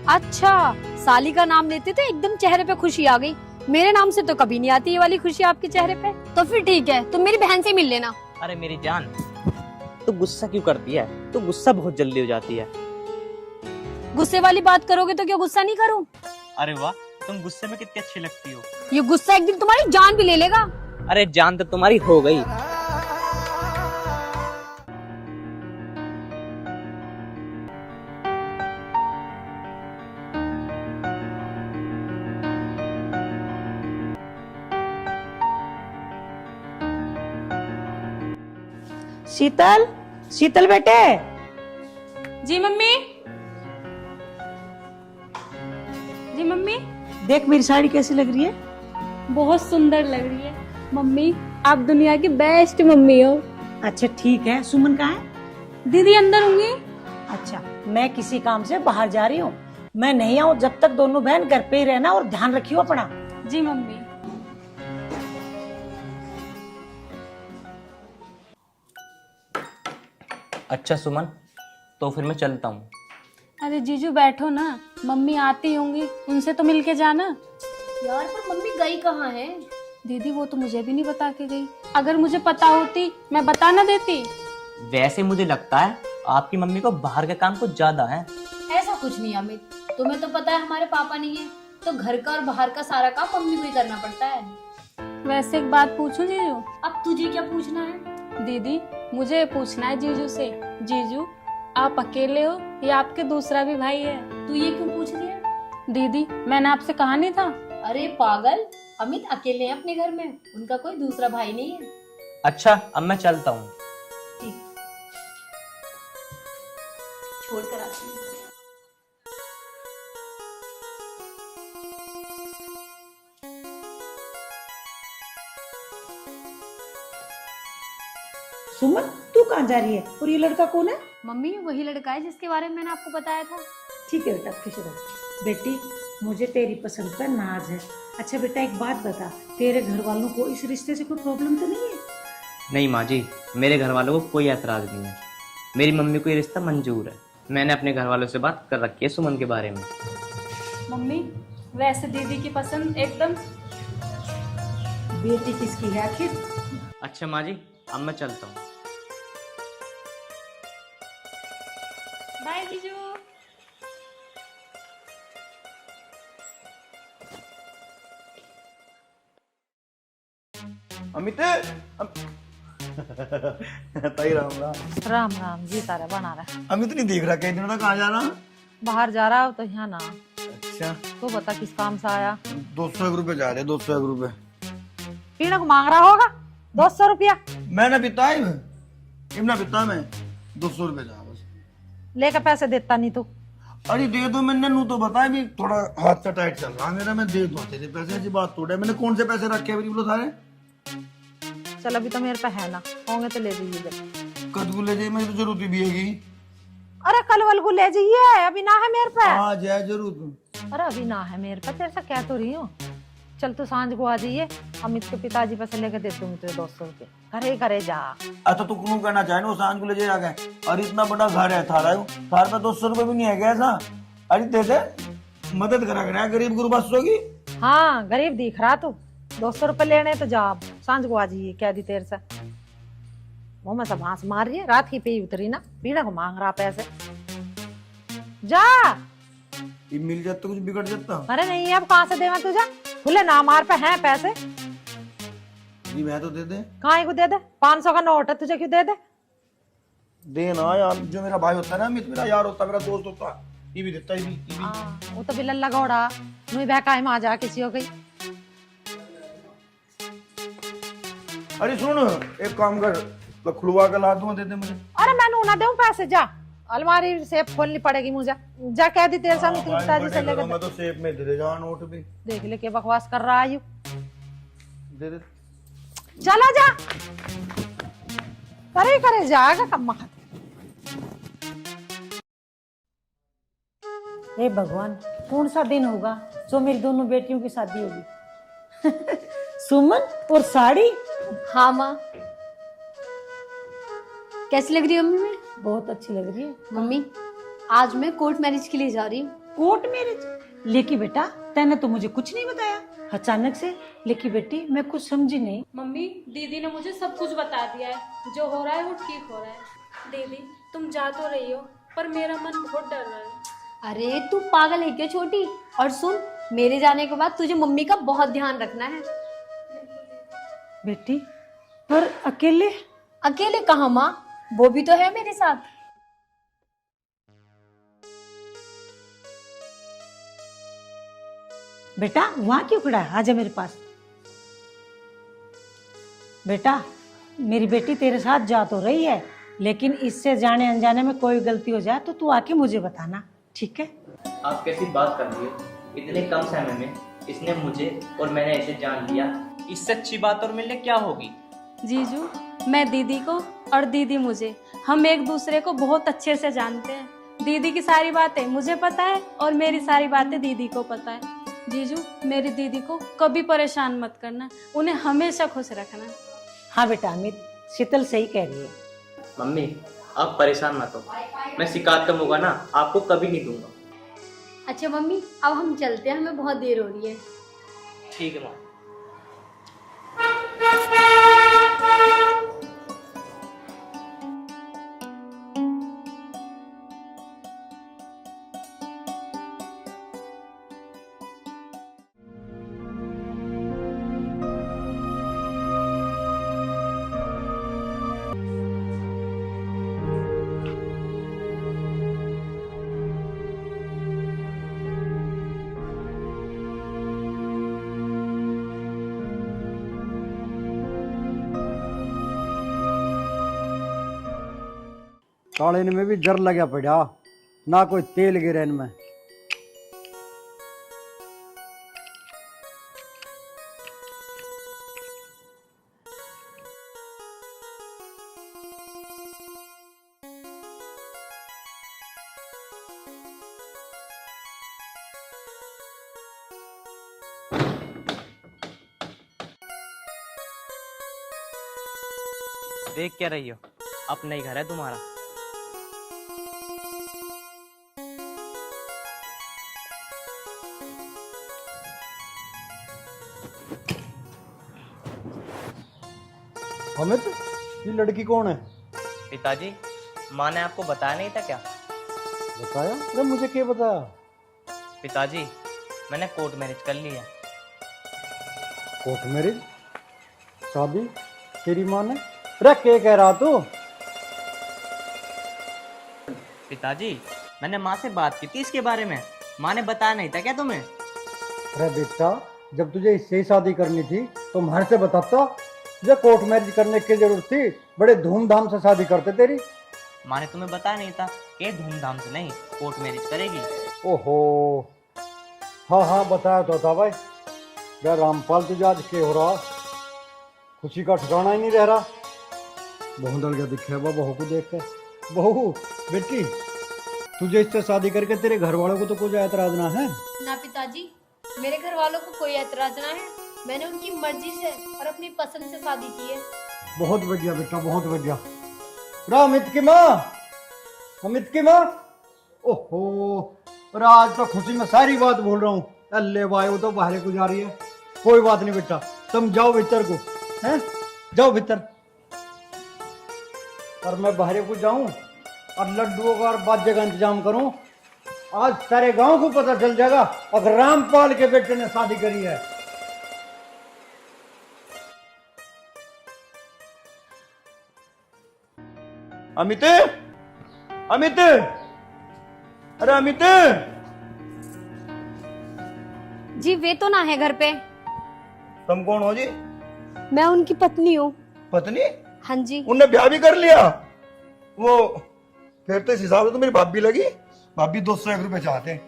अच्छा, साली का नाम लेते थे एकदम चेहरे पे खुशी आ गई। मेरे नाम से तो कभी नहीं आती ये वाली खुशी आपके चेहरे पे। तो फिर ठीक है, तुम मेरी बहन से मिल लेना। अरे मेरी जान, तू गुस्सा क्यों करती है? तू गुस्सा बहुत जल्दी हो जाती है। गुस्से वाली बात करोगे तो क्या गुस्सा नहीं करूं? अरे वाह, तुम गुस्से में कितनी अच्छी लगती हो। ये गुस्सा एक दिन तुम्हारी जान भी ले लेगा। अरे जान तो तुम्हारी हो गई। शीतल, शीतल बेटे। जी मम्मी। जी मम्मी। देख मेरी साड़ी कैसी लग रही है? बहुत सुंदर लग रही है मम्मी, आप दुनिया की बेस्ट मम्मी हो। अच्छा ठीक है, सुमन कहाँ है? दीदी अंदर होंगी। अच्छा, मैं किसी काम से बाहर जा रही हूँ, मैं नहीं आऊँ जब तक दोनों बहन घर पे ही रहना और ध्यान रखियो अपना। जी मम्मी। अच्छा सुमन, तो फिर मैं चलता हूँ। अरे जीजू बैठो ना, मम्मी आती होंगी, उनसे तो मिलके जाना। यार पर मम्मी गई कहाँ है? दीदी वो तो मुझे भी नहीं बता के गई, अगर मुझे पता होती मैं बता ना देती। वैसे मुझे लगता है आपकी मम्मी को बाहर के काम कुछ ज्यादा है। ऐसा कुछ नहीं अमित, तुम्हें तो पता है हमारे पापा नहीं है, तो घर का और बाहर का सारा काम मम्मी को ही करना पड़ता है। वैसे एक बात पूछूं जीजू? अब तुझे क्या पूछना है? दीदी मुझे ये पूछना है जीजू से, जीजू आप अकेले हो या आपके दूसरा भी भाई है? तू ये क्यों पूछ रही है? दीदी मैंने आपसे कहा नहीं था? अरे पागल, अमित अकेले हैं अपने घर में, उनका कोई दूसरा भाई नहीं है। अच्छा अब मैं चलता हूँ। छोड़ कर आती हूँ। सुमन तू कहाँ जा रही है और ये लड़का कौन है? मम्मी वही लड़का है जिसके बारे में मैंने आपको बताया था। ठीक है बेटा, खुश रहो। बेटी मुझे तेरी पसंद पर नाज है। अच्छा बेटा एक बात बता, तेरे घर वालों को इस रिश्ते से कोई प्रॉब्लम तो नहीं है? नहीं माँ जी, मेरे घर वालों को कोई ऐतराज नहीं है। मेरी मम्मी को ये रिश्ता मंजूर है। मैंने अपने घर वालों से बात कर रखी है सुमन के बारे में। मम्मी वैसे दीदी की पसंद एकदम। बेटी किसकी है आखिर? अच्छा माँ जी, अब मैं चलता हूँ। बाय जीजू। अमित ताई राम राम। राम राम जी, तारा बना रहा। अमित नहीं देख रहा, कई दिनों तक कहाँ जाना? बाहर जा रहा हो तो यहाँ ना। अच्छा, तो बता किस काम से आया? 201 रुपए जा रहे, 201 रुपए। पीने को मांग रहा होगा 200 रुपया। मैंने पिता इमना पिता में 200 रुपए जा बस। लेकर पैसे देता नहीं तू? अरे दे दो, मैंने नू तो बताया भी थोड़ा हाथ से टाइट चल रहा मेरा, मैं दे दो तेरे पैसे, ऐसी बात थोड़ा है। मैंने कौन से पैसे रखे हैं बोलो सारे? चल अभी तो मेरे पे है ना, होंगे तो ले जाइए। कदगु ले जाइए, मेरी तो जरूरत भी हैगी। अरे कल वल को ले जाइए, अभी ना है मेरे पे। हाँ जाए जरूर। अरे अभी ना है मेरे पे, तेरे से कह तो रही हूँ। चल तू सांझ को आ जाइए, अमित के पिताजी पैसे लेके दे दूंगी तुझे 200 रुपये। घरे घरे जा। अच्छा तू क्यों कहना चाहे ना सांझ को ले जाए गए? और इतना बड़ा घर है थारा, थार पे 200 रुपए भी नहीं है क्या ऐसा? अरे दे दे, मदद करा कर गरीब गुरबा की। हाँ गरीब दिख रहा तू, 200 रुपए लेने तो जा, सांझ को आ जाइए। क्या दी तेरे से? मुंह में सब हाथ मार रही है, रात की पे उतरी ना, पीने को मांग रहा पैसे। जा। ये मिल जाता कुछ बिगड़ जाता। अरे नहीं, अब कहाँ से देवा तुझे? खुले ना मार पे हैं पैसे। जी मैं तो दे दे। कहाँ को दे दे? 500 का नोट है, तुझे क्यों दे दे? देना यार, जो मेरा भाई होता है ना, अमित मेरा यार होता, मेरा दोस्त होता, ये भी देता, ये भी। वो तो बिल्ला लगौड़ा नुई बहकाई में आ जा किसी हो गई। अरे सुन, एक काम कर, खुलवा कर ला दूंगा, दे दे मुझे। अरे मैं नू ना दूं पैसे, जा। अलमारी सेफ खोलनी पड़ेगी मुझे। जा कह दी तेरे सामने तेरे पिताजी से लेकर मैं तो सेफ में दे जा नोट भी देख ले के बकवास कर रहा है यू। दे दे। चला जा करे जाएगा कम्मा खाते। हे भगवान, कौन सा दिन होगा जो मेरी दोनों बेटियों की शादी होगी। सुमन और साड़ी हाँ माँ, कैसी लग रही है मम्मी मैं? बहुत अच्छी लग रही है। मम्मी आज मैं कोर्ट मैरिज के लिए जा रही हूँ। Court marriage? लेकिन बेटा तैने तो मुझे कुछ नहीं बताया अचानक से। लेकिन बेटी मैं कुछ समझी नहीं। मम्मी दीदी ने मुझे सब कुछ बता दिया है, जो हो रहा है वो ठीक हो रहा है। दीदी तुम जा तो रही हो पर मेरा मन बहुत डर रहा है। अरे तू पागल है क्या छोटी? और सुन, मेरे जाने के बाद तुझे मम्मी का बहुत ध्यान रखना है। बेटी पर अकेले? अकेले कहाँ माँ, वो भी तो है मेरे साथ। बेटा वहां क्यों खड़ा है? आजा मेरे पास। बेटा मेरी बेटी तेरे साथ जा तो रही है, लेकिन इससे जाने अनजाने में कोई गलती हो जाए तो तू आके मुझे बताना, ठीक है? आप कैसी बात कर रही हो? इतने कम समय में इसने मुझे और मैंने ऐसे जान लिया, इससे अच्छी बात और मिलने क्या होगी? जीजू, मैं दीदी को और दीदी मुझे, हम एक दूसरे को बहुत अच्छे से जानते हैं। दीदी की सारी बातें मुझे पता है और मेरी सारी बातें दीदी को पता है। जीजू मेरी दीदी को कभी परेशान मत करना, उन्हें हमेशा खुश रखना। हाँ बेटा अमित, शीतल सही कह रही है। मम्मी आप परेशान मत हो, मैं शिकायत का मौका ना आपको कभी नहीं दूंगा। अच्छा मम्मी अब हम चलते हैं, हमें बहुत देर हो रही है। ठीक है माँ। काले में भी जर लगा पड़ा, ना कोई तेल गिरे इनमें। देख क्या रही हो? अपना ही घर है तुम्हारा। अमित ये लड़की कौन है? पिताजी माँ ने आपको बताया नहीं था क्या? बताया? अरे मुझे क्या बताया? पिताजी मैंने कोर्ट मैरिज कर ली है। Court marriage? शादी? तेरी माँ ने? अरे क्या कह रहा तू? पिताजी मैंने माँ से बात की थी इसके बारे में, माँ ने बताया नहीं था क्या तुम्हें? अरे बेटा जब तुझे इससे ही शादी करनी थी तो हमारे से बताता, तुझे कोर्ट मैरिज करने की जरूरत थी? बड़े धूमधाम से शादी करते तेरी। माँ ने तुम्हें बताया नहीं था कि धूमधाम से नहीं कोर्ट मैरिज करेगी? ओहो हाँ हाँ बताया तो था भाई। यार रामपाल तुझे आज क्या हो रहा? खुशी का ठिकाना ही नहीं रह रहा। बहुत डर गया दिखे बहू को देख के। बहू बेटी तुझे इससे शादी करके तेरे घर वालों को तो कुछ ऐतराज ना है? ना पिताजी, मेरे घर वालों को कोई ऐतराज ना है। मैंने उनकी मर्जी से और अपनी पसंद से शादी की है। बहुत बढ़िया बेटा बहुत बढ़िया। अमित की माँ, अमित की माँ, ओहो और आज तो खुशी में सारी बात बोल रहा हूँ। अल्ले भाई वो तो बाहर को जा रही है। कोई बात नहीं बेटा, तुम जाओ भीतर को, हैं जाओ भीतर। और मैं बाहर को जाऊं और लड्डुओं का और बाजे का इंतजाम करूं। आज सारे गांव को पता चल जाएगा अगर रामपाल के बेटे ने शादी करी है। अमित, अमित, अरे अमित। जी वे तो ना है घर पे। तुम कौन हो जी? मैं उनकी पत्नी हूँ। पत्नी? हाँ जी। उनने ब्याह भी कर लिया? वो फिर तो इस हिसाब से तो मेरी भाभी लगी। भाभी 201 रुपए चाहते हैं।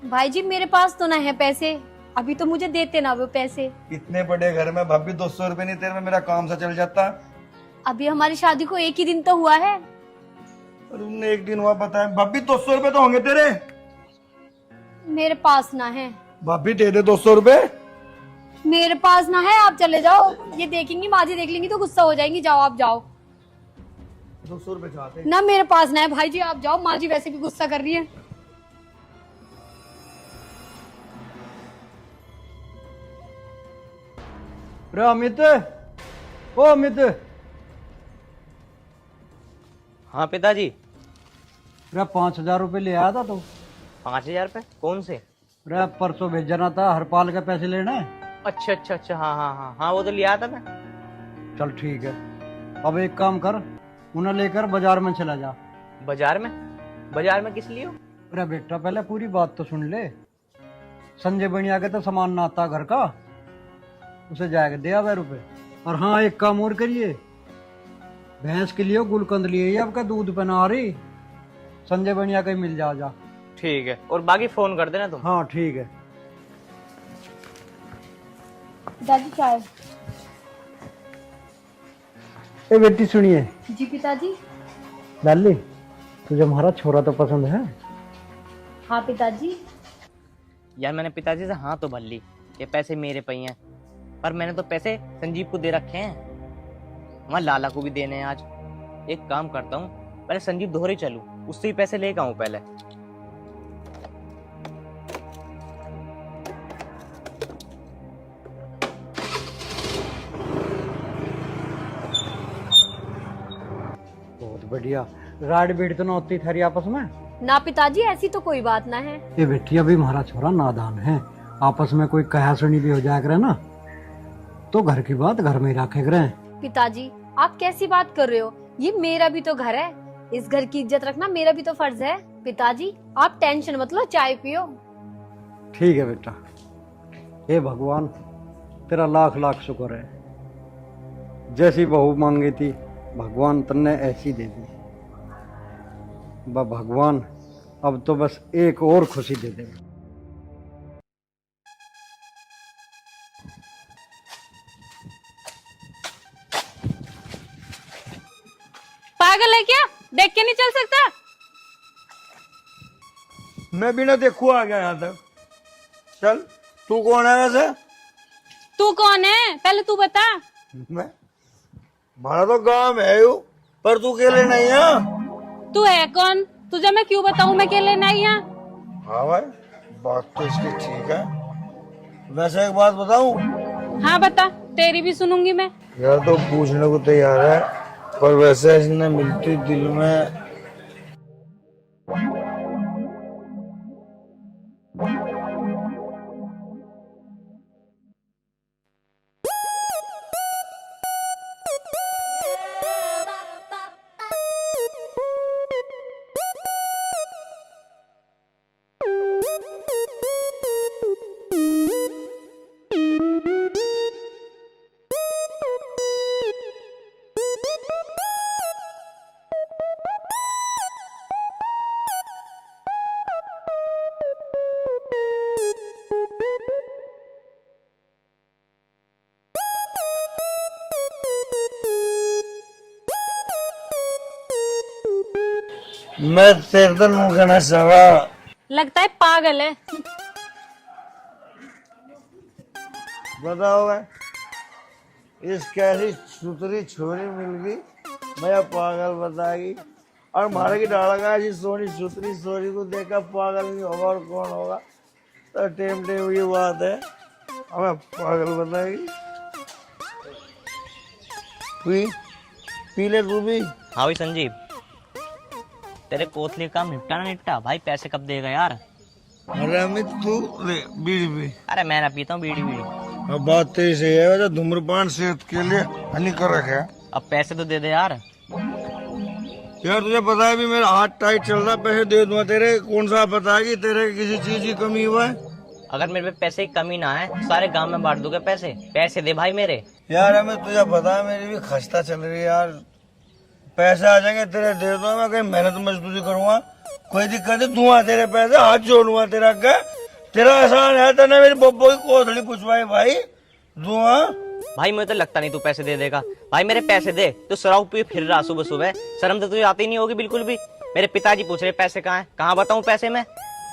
भाई जी मेरे पास तो ना है पैसे, अभी तो मुझे देते ना वो पैसे। इतने बड़े घर में भाभी 200 रुपए नहीं तेरे में मेरा काम सा चल जाता। अभी हमारी शादी को 1 ही दिन तो हुआ है। और उन्हें 1 दिन हुआ पता है। भाभी 200 रुपए तो होंगे तेरे। मेरे पास ना है। भाभी दे दे 200 रुपए। मेरे पास ना है, आप चले जाओ। ये देखेंगी माँ जी, देख लेंगी तो गुस्सा हो जाएंगी। जाओ आप जाओ। 200 रुपए चाहते ना मेरे पास ना है भाई जी, आप जाओ। माँ जी वैसे भी गुस्सा कर रही है। रे अमित, ओ अमित, हाँ पिताजी। रे 5,000 रुपए ले आया था तो। 5,000 रुपए कौन से? रे परसों भेजना था, हरपाल के पैसे लेने। अच्छा अच्छा अच्छा, हाँ हाँ हाँ हाँ, वो तो लिया था मैं। चल ठीक है, अब एक काम कर, उन्हें लेकर बाजार में चला जा। बाजार में? बाजार में किस लिए? अरे बेटा पहले पूरी बात तो सुन ले। संजय बनिया के तो सामान ना आता घर का, उसे जाएगा दे 1,000 रुपए। और हाँ एक काम और करिए, भैंस के लिए गुलकंद लिए आपका दूध बना रही, संजय बनिया का मिल जा। ठीक है, और बाकी फोन कर देना तुम। हाँ ठीक है। पिताजी चाय। ए बेटी सुनिए। जी पिताजी। लाली, तुझे हमारा छोरा तो पसंद है? हाँ पिताजी। यार मैंने पिताजी से हाँ तो भर ली, ये पैसे मेरे पे ही हैं, पर मैंने तो पैसे संजीव को दे रखे हैं। वहाँ लाला को भी देने हैं आज। एक काम करता हूँ, पहले संजीव दोहरे चलूं, उससे ही पैसे लेकर आऊं पहले। बहुत बढ़िया। राड बीट तो ना होती थारी आपस में? ना पिताजी, ऐसी तो कोई बात ना है। ये बेटी अभी हमारा छोरा नादान है, आपस में कोई कहा सुनी भी हो जाया करे ना तो घर की बात घर में ही रखे करे। पिताजी आप कैसी बात कर रहे हो, ये मेरा भी तो घर है, इस घर की इज्जत रखना मेरा भी तो फर्ज है। पिताजी आप टेंशन मत लो, चाय पियो। ठीक है बेटा। हे भगवान तेरा लाख लाख शुक्र है, जैसी बहू मांगी थी भगवान तन्ने ऐसी दे दी। भगवान अब तो बस एक और खुशी दे दे। पागल है क्या? देख के नहीं चल सकता? मैं बिना देखू आ गया यहाँ तक। चल तू कौन है वैसे? तू कौन है पहले तू बता। मैं हमारा तो गांव है यू, पर तू अकेले नहीं है। तू है कौन? तुझे मैं क्यों बताऊं मैं अकेले नहीं है? हाँ भाई बात तो इसकी ठीक है। वैसे एक बात बताऊं? हाँ बता, तेरी भी सुनूंगी मैं। यार तो पूछने को तैयार है, पर वैसे इसने मिलती दिल में मैं तेरे तो मुंह कहना चाहा। लगता है पागल है। बताओ इस कैसी सुतरी छोरी मिल गई, मैं पागल बताएगी। और मारे की डाला का ऐसी सोनी सुतरी छोरी को देखा पागल नहीं होगा और कौन होगा? तो टेम ये बात है, हमें पागल बताएगी। पी ले तू भी। हाँ भाई संजीव, तेरे कोतले का निपटा ना निपटा भाई, पैसे कब देगा यार? अरे अमित तू ले बीड़ी पी। अरे मैं ना पीता हूँ बीड़ी बीड़ी। अब बात तेरी सही है, वैसे धूम्रपान सेहत के लिए हानिकारक है। अब पैसे तो दे दे यार। यार तुझे पता है भी मेरा हाथ टाइट चल रहा, पैसे दे दूंगा तेरे। कौन सा पता है कि तेरे किसी चीज की कमी हुआ है? अगर मेरे पे पैसे की कमी ना है सारे गांव में बांट दूंगा पैसे। पैसे दे भाई मेरे। यार हमें तुझे पता है मेरी भी खस्ता चल रही है यार, पैसे आ जाएंगे तेरे दे दो, मैं कहीं मेहनत मजदूरी करूंगा, कोई दिक्कत नहीं, दूंगा तेरे पैसे, हाथ जोड़ूंगा तेरा, क्या तेरा एहसान है, तेने मेरी बब्बो की कोथड़ी पुछवाई भाई, दूंगा। भाई मुझे तो लगता नहीं तू पैसे दे देगा। भाई मेरे पैसे दे, तू शराब पी फिर रहा सुबह सुबह, शर्म तो तुझे आती नहीं होगी बिल्कुल भी। मेरे पिताजी पूछ रहे पैसे कहाँ हैं, कहाँ बताऊँ पैसे मैं?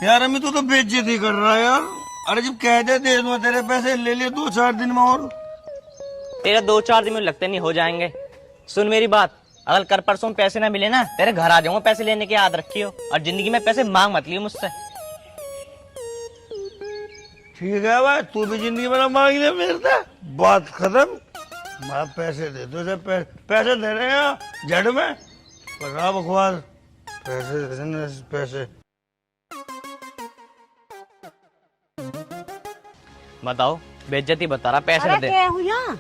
यार अम्मी तू तो बेइज्जती कर रहा है यार। अरे जब कह दे दे दूंगा तेरे पैसे, ले ले 2-4 दिन में, और तेरे 2-4 दिन में लगते नहीं हो जाएंगे। सुन मेरी बात, अगर कल परसों पैसे ना मिले ना, तेरे घर आ जाऊंगा पैसे लेने की, याद रखियो, और जिंदगी में पैसे मांग मत लियो मुझसे। ठीक है भाई, तू भी जिंदगी में ना मांग ले मेरे से, बात खत्म। मैं पैसे दे दो, पैसे दे रहे हैं जड़ में, पर ना बकवास, पैसे दे देना, पैसे। बताओ, बेइज्जती बता रहा, पैसे दे। क्या हुआ?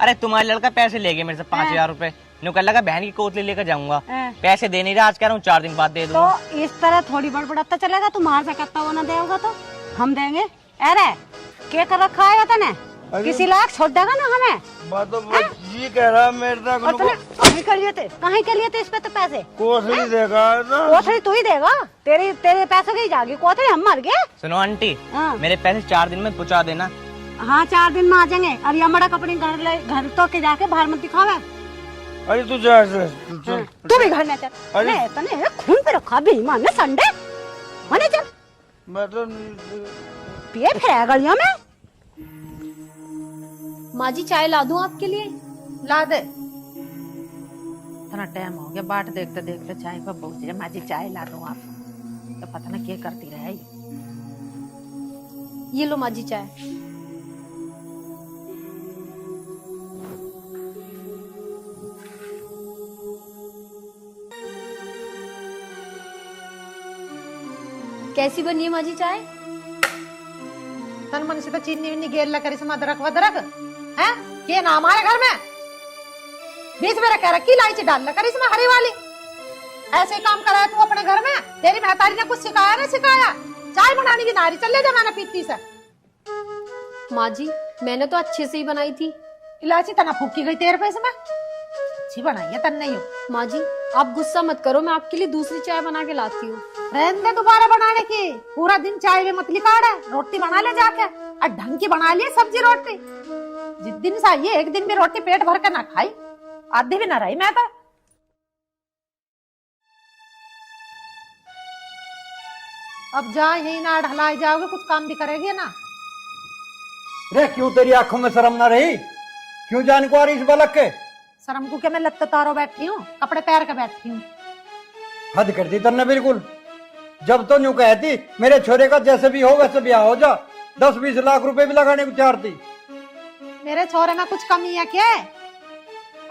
अरे तुम्हारा लड़का पैसे ले गया मेरे से 5,000 रुपए, नुकल लगा बहन की कोतली लेकर जाऊंगा, पैसे दे नहीं रहा, आज कह रहा हूँ 4 दिन बाद दे दूंगा। तो इस तरह थोड़ी बड़बड़ाता चलेगा, तुम्हारे से करता हुआ ना देगा तो हम देंगे। अरे क्या कर रखा है तने? किसी लायक छोड़ देगा ना हमें? बात तो ये कह रहा मेरे तक कहीं के लिए थे इस पे तो पैसे कोथड़ी देगा ना, कोथड़ी तू ही देगा, तेरे पैसे की जाएगी कोथड़ी, हम मर गए। सुनो आंटी, मेरे पैसे 4 दिन में पहुँचा देना। हाँ 4 दिन में आ जाएंगे। और ये मड़ा अपने घर तो के जाके बाहर मत दिखावे। अरे तू जा, तू भी घर में चल। अरे तने खून पे रखा बेईमान ने संडे होने चल। मैं तो पिए फिर गलियों में। माँ जी चाय ला दूं आपके लिए? ला दे। इतना टाइम हो गया, बाट देखते देखते चाय पर पहुंच गए। माँ जी चाय ला दूं आप, तो पता ना क्या करती रहे। ये लो माँ जी चाय। कैसी बनी है माँ जी चाय? तन मन से तो चीनी विन्नी गेल ला करी, अदरक वदरक है के ना हमारे घर में बीच में रखा रखी इलायची डाल ला करी इसमें हरी वाली। ऐसे काम करा है तू अपने घर में? तेरी महतारी ने कुछ सिखाया ना सिखाया? चाय बनानी भी नारी चल ले जा, मैंने पीती से। माँ जी मैंने तो अच्छे से ही बनाई थी। इलायची तना फूकी गई तेरे पे इसमें, अच्छी बनाई है तन नहीं हो। माँ जी आप गुस्सा मत करो, मैं आपके लिए दूसरी चाय बना के लाती हूँ। रहने दे दोबारा बनाने की, पूरा दिन चाय में मत लिकाड़ है। रोटी बना ले जाके, और ढंग की बना लिए सब्जी रोटी। जिस दिन सा ये एक दिन भी रोटी पेट भर के ना खाई, आधी भी ना रही मैं तो। अब जा यही ना ढलाई जाओगे, कुछ काम भी करेगी ना। रे क्यों तेरी आंखों में शर्म ना रही? क्यों जान को आ रही इस बालक के? शर्म को क्या, मैं लत्ते तारो बैठी हूँ, कपड़े पैर के बैठी हूँ। हद कर दी तन्ने बिल्कुल। जब तो यूं कहती मेरे छोरे का जैसे भी हो वैसे ब्याह हो जा, 10-20 लाख रुपए भी लगाने को चाहती। मेरे छोरे में कुछ कमी है क्या?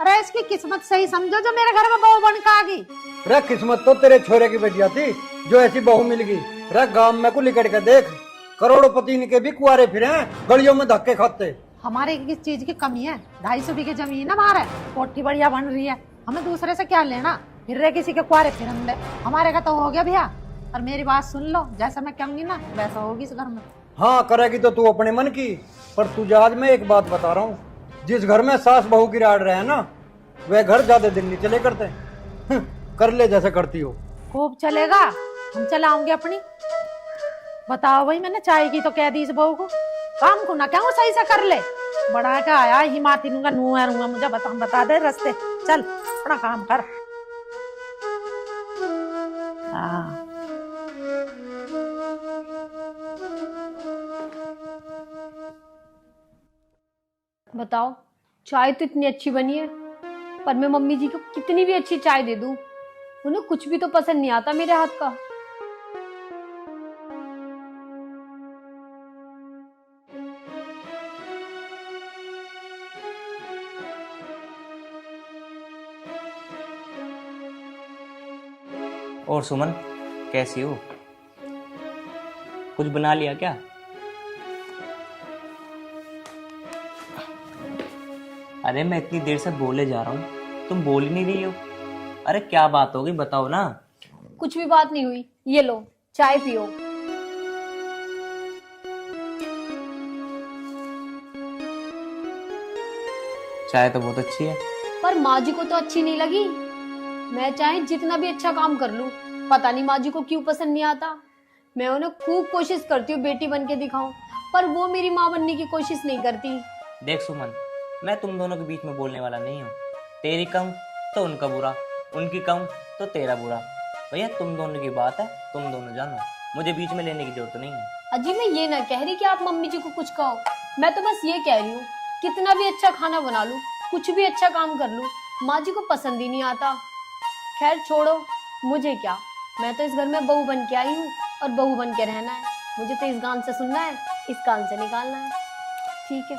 अरे इसकी किस्मत सही समझो जो मेरे घर में बहू बन के आ गई। रे किस्मत तो तेरे छोरे की बेटिया थी जो ऐसी बहू मिल गई। रे गांव में को लिकड़ के देख, करोड़पति के भी कुआरे फिरे हैं, गलियों में धक्के खाते। हमारे किस चीज की कमी है? 250 बीघे जमीन है हमारे, कोठी बढ़िया बन रही है, हमें दूसरे से क्या लेना? फिर रहे किसी के कुआरे फिर हम दे, हमारे का तो हो गया भैया। और मेरी बात सुन लो, जैसा मैं कहूंगी ना वैसा होगी इस घर में। हाँ करेगी तो तू अपने मन की, पर तुझे आज मैं एक बात बता रहा हूँ, जिस घर में सास बहू की राड़ रहे हैं ना, वह घर ज्यादा दिन नहीं चले करते। कर ले जैसे करती हो। खूब चलेगा, हम चलाओगे अपनी। बताओ भाई, मैंने चाय की तो कह दी इस बहू को, काम को ना क्या सही से कर ले। बड़ा क्या आया ही माती नूंगा नूंगा रूंगा, मुझे बता दे रास्ते, चल अपना काम कर। हाँ बताओ, चाय तो इतनी अच्छी बनी है, पर मैं मम्मी जी को कितनी भी अच्छी चाय दे दूं, उन्हें कुछ भी तो पसंद नहीं आता मेरे हाथ का। और सुमन कैसी हो? कुछ बना लिया क्या? अरे मैं इतनी देर से बोले जा रहा हूँ, तुम बोल ही नहीं रही हो। अरे क्या बात होगी बताओ ना। कुछ भी बात नहीं हुई, ये लो चाय पियो। चाय तो बहुत अच्छी है, पर माँ जी को तो अच्छी नहीं लगी। मैं चाहे जितना भी अच्छा काम कर लूं, पता नहीं माँ जी को क्यों पसंद नहीं आता। मैं उन्हें खूब कोशिश करती हूँ बेटी बन के दिखाऊं, पर वो मेरी माँ बनने की कोशिश नहीं करती। देख सुमन, मैं तुम दोनों के बीच में बोलने वाला नहीं हूँ। तेरी कम तो उनका बुरा, उनकी कम तो तेरा बुरा। भैया तुम दोनों की बात है, तुम दोनों जानो, मुझे बीच में लेने की जरूरत नहीं है। अजी मैं ये ना कह रही कि आप मम्मी जी को कुछ कहो, मैं तो बस ये कह रही हूँ कितना भी अच्छा खाना बना लूं, कुछ भी अच्छा काम कर लूं, माँ जी को पसंद ही नहीं आता। खैर छोड़ो, मुझे क्या, मैं तो इस घर में बहू बन के आई हूँ और बहू बन के रहना है। मुझे तो इस गान से सुनना है, इस कान से निकालना है। ठीक है।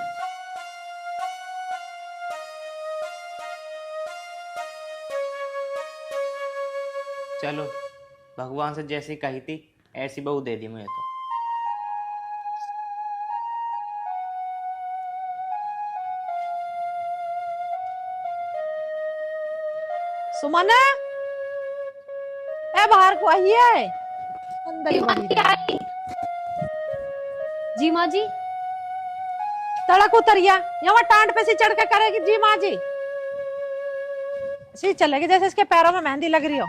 चलो, भगवान से जैसी कही थी ऐसी बहू दे दी मुझे तो। सुमन, ए बाहर को आई है, अंदर ही बड़ी रही। जी माँ जी। तड़क उतरिया, यहाँ टांट पे से चढ़ के करेगी जी माँ जी। ऐसे ही चलेगी जैसे इसके पैरों में मेहंदी लग रही हो।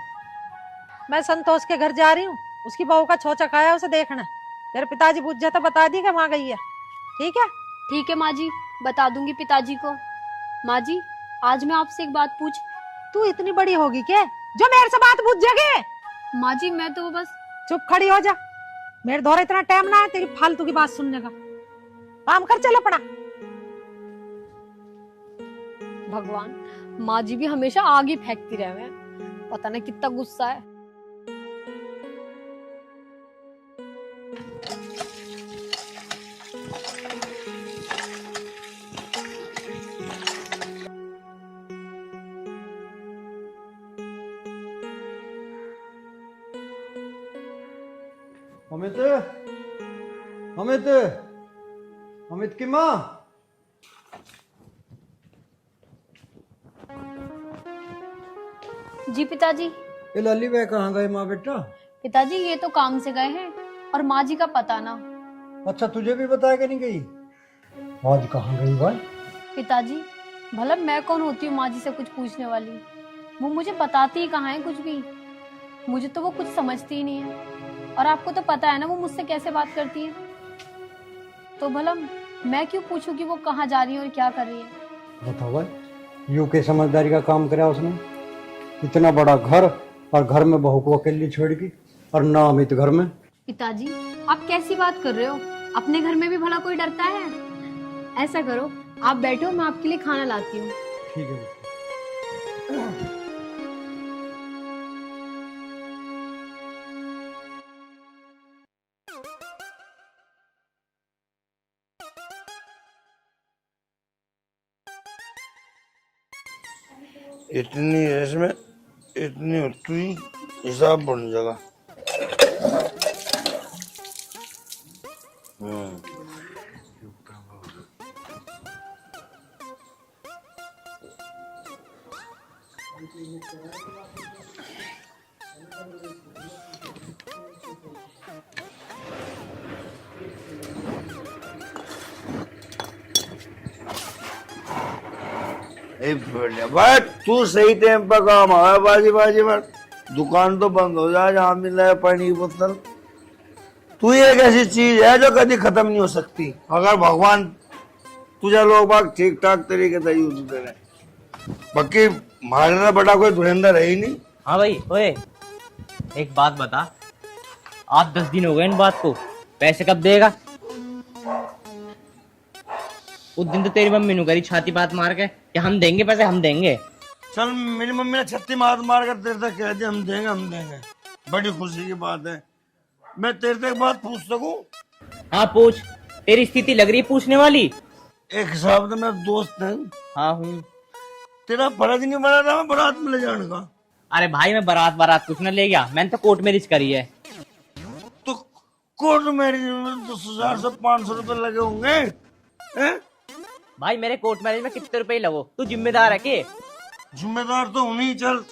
मैं संतोष के घर जा रही हूँ, उसकी बहू का छोचा खाया उसे देखना। तेरे पिताजी पूछ जाता बता दी कि वहां गई है। ठीक है? ठीक है माँ जी, बता दूंगी पिताजी को। माँ जी, आज मैं आपसे एक बात पूछ। तू इतनी बड़ी होगी क्या जो मेरे से बात पूछ जाएगी? माँ जी मैं तो बस। चुप खड़ी हो जा, मेरे द्वारा इतना टाइम ना है तेरी फालतू की बात सुनने का। काम कर, चल अपना। भगवान, माँ जी भी हमेशा आगे फेंकती रहे, पता नहीं कितना गुस्सा है। अमित, अमित, अमित की माँ। जी पिताजी। ये लाली वे कहाँ गए माँ बेटा? पिताजी ये तो काम से गए हैं और माँ जी का पता ना। अच्छा, तुझे भी बताया कि नहीं गई? आज कहाँ गई भाई? पिताजी भला मैं कौन होती हूँ माँ जी से कुछ पूछने वाली? वो मुझे बताती ही कहाँ है कुछ भी। मुझे तो वो कुछ समझती ही नहीं है, और आपको तो पता है ना वो मुझसे कैसे बात करती है। तो भला मैं क्यों पूछूं कि वो कहाँ जा रही है और क्या कर रही है? बताओ भाई, यू के समझदारी का काम करा उसने। इतना बड़ा घर और घर में बहू को अकेली छोड़ की, और ना अमित घर में। पिताजी आप कैसी बात कर रहे हो? अपने घर में भी भला कोई डरता है? ऐसा करो, आप बैठो, मैं आपके लिए खाना लाती हूँ। ठीक है। इतनी इसमें इतनी होती हिसाब बन जाएगा। भाई तू सही टाइम पर काम आया, बाजी बाजी बात। दुकान तो बंद हो जाए जहाँ मिल रहा है पानी की बोतल। तू एक ऐसी चीज है जो कभी खत्म नहीं हो सकती, अगर भगवान तुझे लोग बाग ठीक ठाक तरीके से यूज करे। बाकी हमारे बड़ा कोई धुरंधर है ही नहीं। हाँ भाई, ओए एक बात बता, 8-10 दिन हो गए इन बात को, पैसे कब देगा? उस दिन तो तेरी मम्मी ने करी छाती बात मार के कि हम देंगे पैसे, हम देंगे। चल मेरी मम्मी ने छत्ती मार मार कर तेरे तक कह दिया हम देंगे हम देंगे, बड़ी खुशी की बात है। मैं तेरे तक बात पूछ सकूं? हाँ पूछ, तेरी स्थिति लग रही है पूछने वाली। एक हिसाब से मेरा दोस्त है। हाँ हूँ। तेरा फर्ज नहीं बना था मैं बारात में ले जाने का? अरे भाई मैं बारात कुछ न ले गया, मैंने तो कोर्ट मैरिज करी है। तो कोर्ट मैरिज में 10,000 से 500 रुपए लगे होंगे हैं? भाई मेरे कोर्ट मैरिज में कितने रुपए लगो? तू जिम्मेदार है के? जिम्मेदार तो नहीं। चल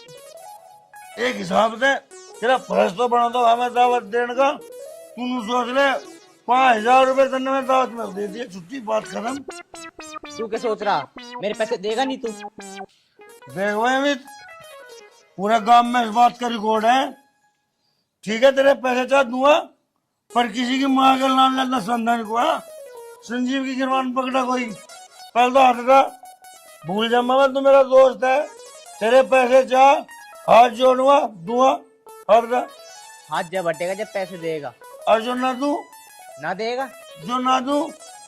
एक हिसाब से तेरा फर्ज तो बना दो हमें दावत देने का। तू सोच ले 5,000 रुपए करने में दावत में दे दिए, छुट्टी, बात खत्म। तू क्या सोच रहा, मेरे पैसे देगा नहीं तू? देख भाई अमित, पूरे गांव में इस बात का रिकॉर्ड है। ठीक है, तेरे पैसे चाह दूंगा, पर किसी की माँ का नाम लेना संधान को है। संजीव की गिरवान पकड़ा कोई, पहले तो हाथ का भूल जा मामा, तू मेरा दोस्त है। तेरे पैसे चाह, हाथ जोड़ूंगा, दूंगा, हाथ का। हाथ जब हटेगा जब पैसे देगा। और जो ना दूं, ना देगा जो ना दूं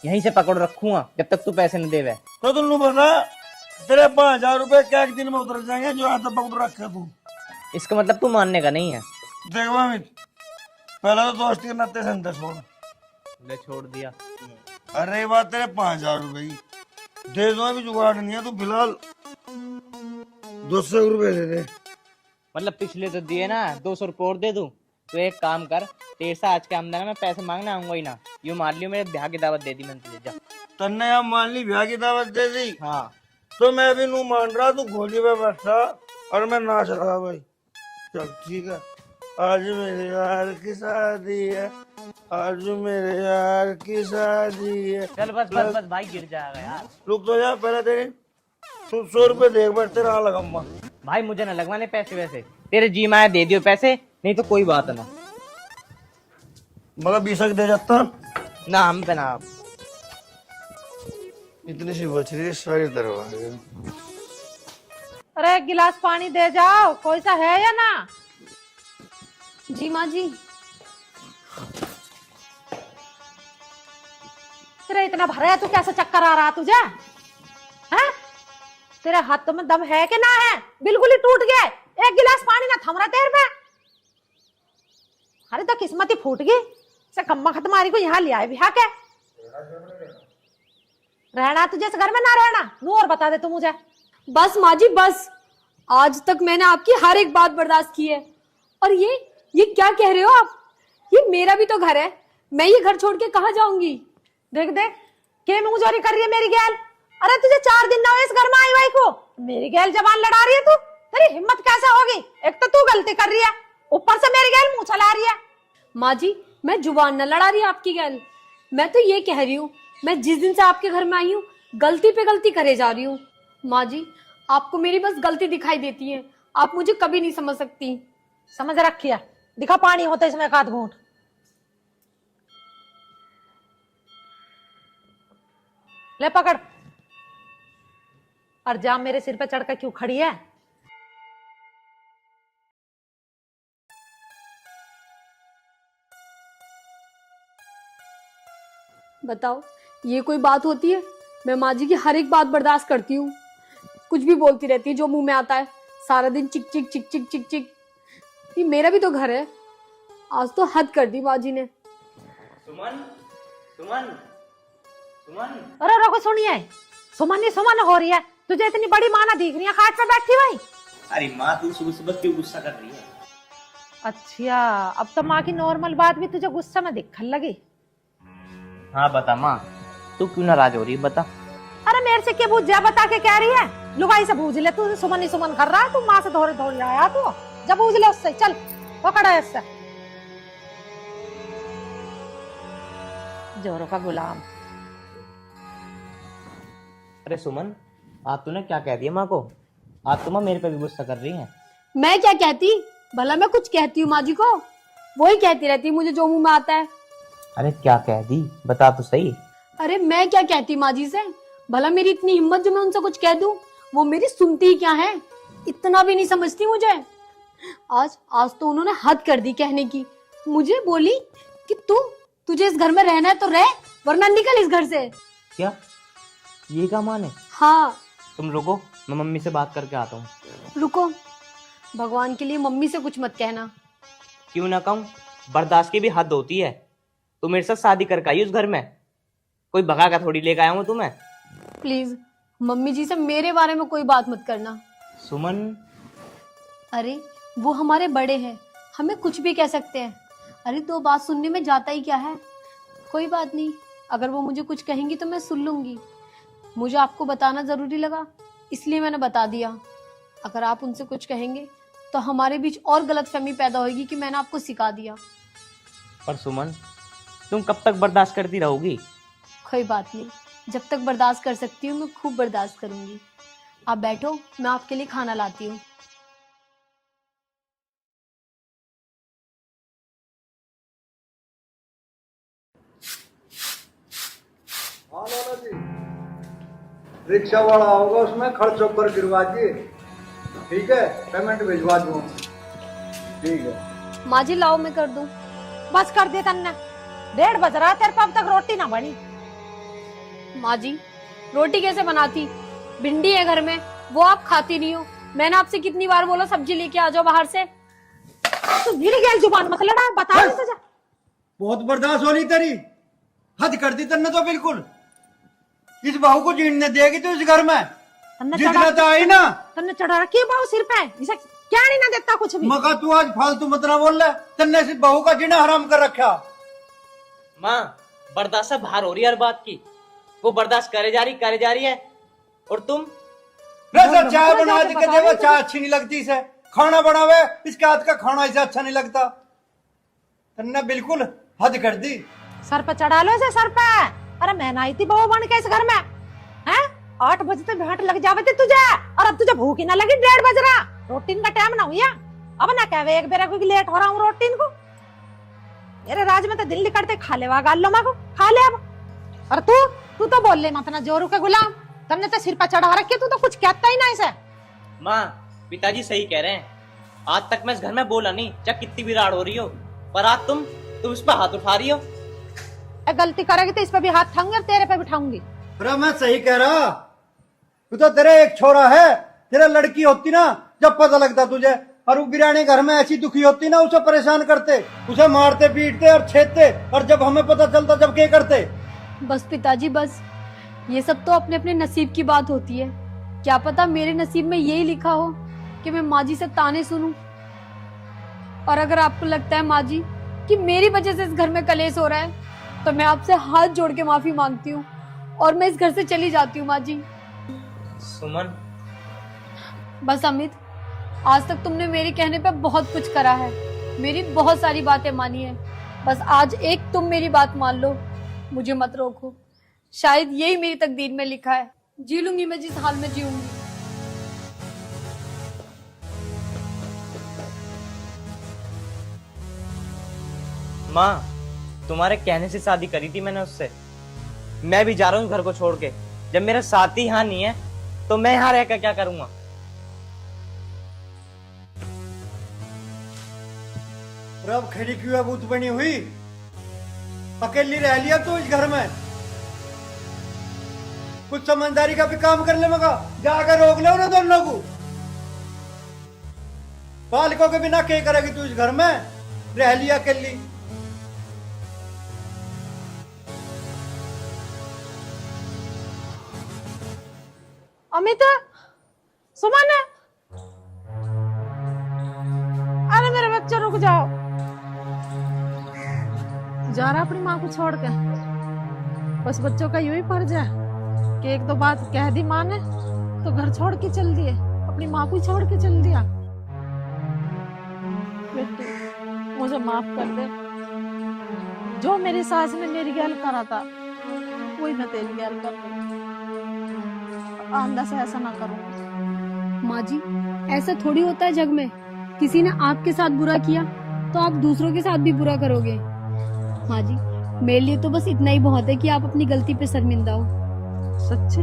यहीं से पकड़ रखूंगा जब तक तू पैसे न देवे। तो तुम बता, तेरे 5,000 रुपए क्या एक दिन में उतर जाएंगे जो हाथ पकड़ रखे तू? इसका मतलब तू मानने का नहीं है। देख अमित, पहले तो दोस्ती के नाते संते छोड़। ले छोड़ दिया। अरे ये बात तेरे 5,000 रुपए की दे दो, अभी जुगाड़ नहीं है। तू फिलहाल 200 रुपए दे दे। मतलब पिछले तो दिए ना, 200 रुपये और दे दूं? तो एक काम कर, तेरे से आज के आमदनी में पैसे मांगने आऊंगा ही ना। यूं मान लियो मेरे ब्याह की दावत दे दी मैंने तुझे। जा तन्ने अब मान ली ब्याह की दावत दे दी। हाँ तो मैं भी नू मान रहा, तू घोड़ी पे बैठा और मैं नाच रहा भाई। चल ठीक है, आज मेरे यार की शादी है, आज मेरे यार की शादी है। चल बस बस बस भाई, गिर जाएगा यार। रुक तो जा, पहले तेरे तू 100 रुपए देख बैठ, तेरा लगाऊंगा। भाई मुझे ना लगवाने पैसे वैसे, तेरे जी माया दे दियो पैसे, नहीं तो कोई बात ना। मगर 20 दे जाता ना हम पे ना। इतनी सी बच रही है सारी तरह। अरे एक गिलास पानी दे जाओ, कोई सा है या ना? जी माँ जी। तेरे इतना भरा है, तू कैसे चक्कर आ रहा तुझे? हैं? तेरे हाथों में दम है कि ना है? बिल्कुल ही टूट गए। एक गिलास पानी ना थम रहा तेरे में। अरे तो किस्मत ही फूट गई। से कम्मा खतमारी को यहाँ ले आए बिहा के। रहना तुझे इस घर में ना रहना, नू और बता दे तू मुझे। बस माँ जी बस, आज तक मैंने आपकी हर एक बात बर्दाश्त की है। और ये क्या कह रहे हो आप? ये मेरा भी तो घर है, मैं ये घर छोड़ के कहाँ जाऊंगी? देख देख के मुंहजोरी कर रही है मेरी गैल। अरे तुझे 4 दिन ना हुए इस घर में आई वाई को, मेरी गैल जबान लड़ा रही है तू। तेरी हिम्मत कैसे होगी? एक तो तू गलती कर रही है, ऊपर से मेरी गैल मुंह चला रही है। माँ जी मैं जुबान न लड़ा रही आपकी गैल, मैं तो ये कह रही हूँ, मैं जिस दिन से आपके घर में आई हूँ गलती पे गलती करे जा रही हूँ। माँ जी आपको मेरी बस गलती दिखाई देती है, आप मुझे कभी नहीं समझ सकती। समझ रखिया, दिखा पानी होता इसमें एक आध घूंट। ले पकड़। और जाम मेरे सिर पे चढ़कर क्यों खड़ी है? बताओ ये कोई बात होती है? मैं माँ जी की हर एक बात बर्दाश्त करती हूँ, कुछ भी बोलती रहती है जो मुंह में आता है, सारा दिन चिक चिक चिक चिक चिक चिक। ये मेरा भी तो घर है, आज तो हद कर दी माँ जी ने। सुमन सुमन सुमन। अरे रोको सुनिए, सुमन ही सुमन हो रही है। तुझे इतनी बड़ी माँ ना दिख रही है खाट पे बैठी भाई? अरे माँ तू सुबह सुबह क्यों गुस्सा कर रही है? अच्छा, अब तो माँ की नॉर्मल बात भी तुझे गुस्सा में दिखने लगी। हाँ बता माँ, तू क्यों नाराज हो रही है बता। अरे मेरे से क्या पूछ जा, बता के कह रही है? लुगाई से पूछ ले, तू सुमन ही सुमन कर रहा है, तू माँ से थोड़ी थोड़ी आया तू। जब पूछ ले उससे, चल पकड़ा है इससे। जोरों का गुलाम। अरे सुमन, आज तूने क्या कह दिया माँ को? आज तो माँ मेरे पे भी गुस्सा कर रही है। मैं क्या कहती, भला मैं कुछ कहती हूँ माँ जी को? वही कहती रहती है मुझे जो मुंह में आता है। अरे क्या कह दी, बता तो सही। अरे मैं क्या कहती माँ जी से, भला मेरी इतनी हिम्मत जो मैं उनसे कुछ कह दूं, वो मेरी सुनती ही क्या है? इतना भी नहीं समझती मुझे। आज तो उन्होंने हद कर दी कहने की। मुझे बोली कि तुझे इस घर में रहना है तो रह, वरना निकल इस घर से। क्या ये क्या माने? हाँ। तुम रुको, मैं मम्मी से बात करके आता हूँ। रुको, भगवान के लिए मम्मी से कुछ मत कहना। क्यों ना कहूँ, बर्दाश्त की भी हद होती है। तू मेरे साथ शादी करके आई उस घर में, कोई भगा का थोड़ी लेकर आया हूँ तुम्हें। प्लीज मम्मी जी से मेरे बारे में कोई बात मत करना। सुमन। अरे वो हमारे बड़े हैं, हमें कुछ भी कह सकते हैं। अरे 2 बात सुनने में जाता ही क्या है? कोई बात नहीं, अगर वो मुझे कुछ कहेंगी तो मैं सुन लूंगी। मुझे आपको बताना जरूरी लगा, इसलिए मैंने बता दिया। अगर आप उनसे कुछ कहेंगे तो हमारे बीच और गलतफहमी पैदा होगी कि मैंने आपको सिखा दिया। पर सुमन, तुम कब तक बर्दाश्त करती रहोगी? कोई बात नहीं, जब तक बर्दाश्त कर सकती हूँ मैं खूब बर्दाश्त करूंगी। आप बैठो, मैं आपके लिए खाना लाती हूँ। रिक्शा वाला होगा उसमें खर्च होकर गिरवा दिए, ठीक है, पेमेंट भिजवा दूँ। ठीक है माँ जी लाओ मैं कर दूं। बस कर दे तन्ने, 1:30 बज रहा है, तेरे पाप तक रोटी ना बनी। माँ जी रोटी कैसे बनाती, भिंडी है घर में, वो आप खाती नहीं हो। मैंने आपसे कितनी बार बोला सब्जी लेके आ जाओ बाहर से। तू गिर गया, जुबान मत लड़ा, बता दे तुझे। बहुत बर्दाश्त होनी तेरी, हद कर दी तन्ने तो बिल्कुल। इस बहू को जीने देगी तो इस घर में तन्ने जितना तो आई ना। तन्ने चढ़ा रखी है बहू सिर पे, इसे क्या नहीं ना देता कुछ भी। मगर तू आज फालतू मत ना बोल रहा, तन्ने इस बहू का जीना हराम कर रखा। माँ बर्दाश्त से बाहर हो रही है हर बात की, वो बर्दाश्त करे जा रही है, और तुम सर चाय बना के देवे, चाय अच्छी नहीं लगती इसे, खाना बनावे इसके हाथ का खाना इसे अच्छा नहीं लगता। तन्ने बिल्कुल हद कर दी। सर पे चढ़ा लो इसे, सर पे। अरे मैं आई थी बहू बन के इस घर में, हैं? 8 बजे तक भेंट लग जावे थे तुझे, और अब तुझे भूख ही ना लगी, 1:30 बज रहा, रोटीन का टाइम ना हुआ। अब ना कहवे एक बेरा क्योंकि लेट हो रहा हूँ रोटीन को। मेरे राज में तो दिल निकलते खा ले गाल लो माँ को, खा ले अब। और तू तो बोल ले मत ना जोरू के गुलाम, तुमने तो सिर पर चढ़ा रखे, तू तो कुछ कहता ही ना इसे। माँ पिताजी सही कह रहे हैं, आज तक मैं इस घर में बोला नहीं, चाहे कितनी भी राड़ हो रही हो, पर आज तुम इस पर हाथ उठा रही हो। गलती करेगी तो इस पे भी हाथ उठाऊंगी और तेरे पे भी उठाऊंगी। अरे मैं सही कह रहा, तू तो तेरे एक छोरा है, तेरा लड़की होती ना जब पता लगता तुझे, और वो बिरानी घर में ऐसी दुखी होती ना, उसे परेशान करते, उसे मारते पीटते और छेदते, और जब हमें पता चलता जब क्या करते। बस पिताजी बस, ये सब तो अपने अपने नसीब की बात होती है। क्या पता मेरे नसीब में यही लिखा हो कि मैं माँ जी से ताने सुनूं। और अगर आपको लगता है माँ जी कि मेरी वजह से इस घर में कलेश हो रहा है, तो मैं आपसे हाथ जोड़ के माफी मांगती हूँ और मैं इस घर से चली जाती हूँ। माँ जी सुमन, बस अमित, आज तक तुमने मेरे कहने पे बहुत कुछ करा है, मेरी बहुत सारी बातें मानी है, बस आज एक तुम मेरी बात मान लो, मुझे मत रोको। शायद यही मेरी तकदीर में लिखा है, जी लूंगी मैं जिस हाल में जीऊंगी। माँ तुम्हारे कहने से शादी करी थी मैंने उससे, मैं भी जा रहा हूँ घर को छोड़ के। जब मेरा साथी यहाँ नहीं है तो मैं यहाँ रहकर क्या करूंगा। अब खड़ी क्यों है भूत बनी हुई, अकेली रह लिया तू इस घर में, कुछ समझदारी का भी काम कर ले, मगा जाकर रोक ले उन्हें दोनों को। बालकों के बिना क्या करेगी तू इस घर में, रह लिया अकेली। अमित, सुमन, अरे मेरे बच्चे रुक जाओ। जा रहा अपनी माँ को छोड़ के, बस बच्चों का यूं ही फर्ज है कि एक दो बात कह दी माँ ने तो घर छोड़ के चल दिए, अपनी माँ को छोड़ के चल दिया। बेटी मुझे माफ कर दे, जो मेरी सास ने मेरी गैल करा था वही मैं तेरी गैल कर रही, आंदा से ऐसा ना करूं। माँ जी ऐसा थोड़ी होता है जग में, किसी ने आपके साथ बुरा किया तो आप दूसरों के साथ भी बुरा करोगे। माँ जी मेरे लिए तो बस इतना ही बहुत है कि आप अपनी गलती पे शर्मिंदा हो। सच्चे?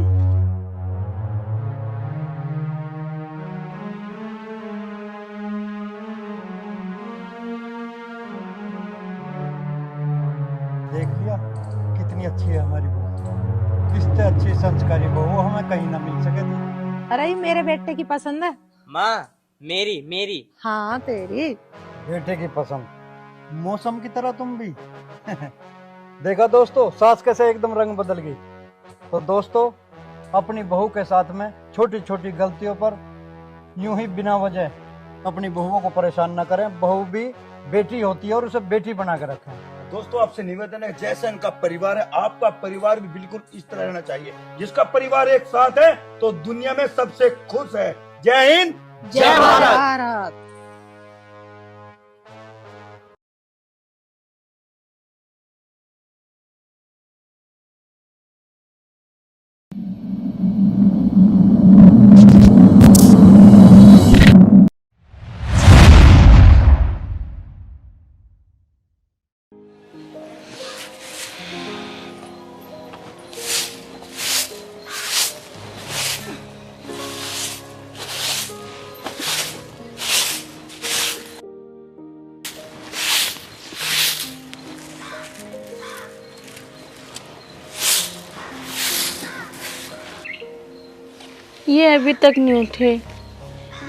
देख लिया कितनी अच्छी है हमारी बहू, इससे अच्छी संस्कारी बहू हमें कहीं ना मिल सके थी। अरे ये मेरे बेटे की पसंद है। माँ मेरी हाँ तेरी बेटे की पसंद, मौसम की तरह तुम भी। देखा दोस्तों, सास कैसे एकदम रंग बदल गई। तो दोस्तों अपनी बहू के साथ में छोटी छोटी गलतियों पर यूं ही बिना वजह अपनी बहुओं को परेशान न करें। बहू भी बेटी होती है और उसे बेटी बना कर रखें। दोस्तों आपसे निवेदन है, जैसा इनका परिवार है आपका परिवार भी बिल्कुल इस तरह रहना चाहिए। जिसका परिवार एक साथ है तो दुनिया में सबसे खुश है। जय हिंद, जय भारत। ये अभी तक नहीं उठे।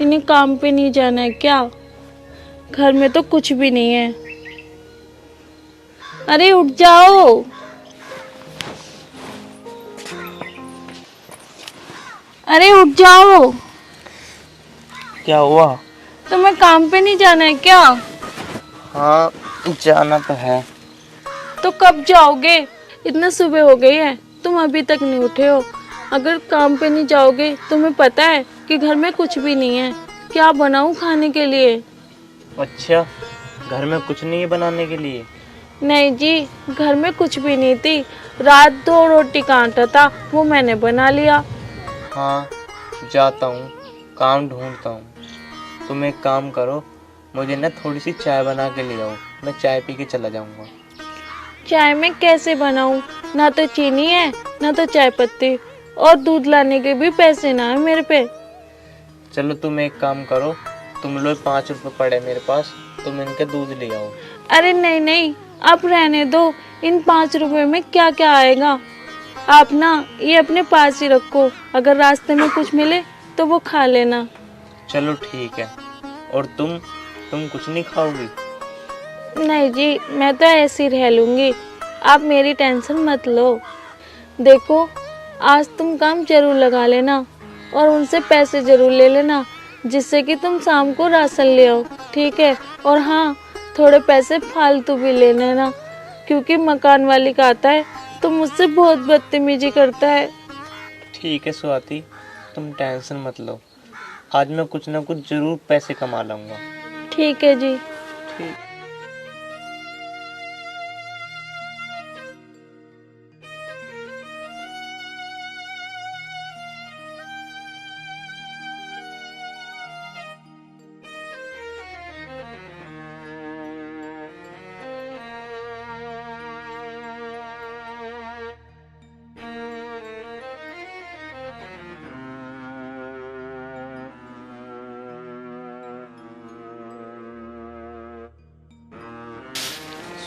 इन्हें काम पे नहीं जाना है क्या? घर में तो कुछ भी नहीं है। अरे उठ जाओ। अरे उठ जाओ। क्या हुआ? तुम्हें काम पे नहीं जाना है क्या? हाँ जाना तो है। तो कब जाओगे? इतना सुबह हो गई है, तुम अभी तक नहीं उठे हो। अगर काम पे नहीं जाओगे, तुम्हें पता है कि घर में कुछ भी नहीं है। क्या बनाऊं खाने के लिए? अच्छा, घर में कुछ नहीं है बनाने के लिए? नहीं जी, घर में कुछ भी नहीं थी। रात 2 रोटी का आटा था, वो मैंने बना लिया। हाँ जाता हूँ, काम ढूंढता हूँ। तुम एक काम करो, मुझे ना थोड़ी सी चाय बना के ले आओ, मैं चाय पी के चला जाऊँगा। चाय में कैसे बनाऊं? ना तो चीनी है, ना तो चाय पत्ती, और दूध लाने के भी पैसे ना है मेरे पे। चलो तुम एक काम करो, तुम लो 5 रुपए पड़े मेरे पास, तुम इनके दूध ले आओ। अरे नहीं नहीं, आप रहने दो। इन 5 रुपए में क्या क्या आएगा? आप ना ये अपने पास ही रखो, अगर रास्ते में कुछ मिले तो वो खा लेना। चलो ठीक है। और तुम कुछ नहीं खाओगी? नहीं जी, मैं तो ऐसे ही रह लूंगी, आप मेरी टेंशन मत लो। देखो, आज तुम काम जरूर लगा लेना और उनसे पैसे जरूर ले लेना, जिससे कि तुम शाम को राशन ले आओ, ठीक है? और हाँ, थोड़े पैसे फालतू भी ले लेना, क्योंकि मकान मालिक आता है तो मुझसे बहुत बदतमीजी करता है। ठीक है स्वाति, तुम टेंशन मत लो, आज मैं कुछ ना कुछ जरूर पैसे कमा लूंगा। ठीक है जी। ठीक।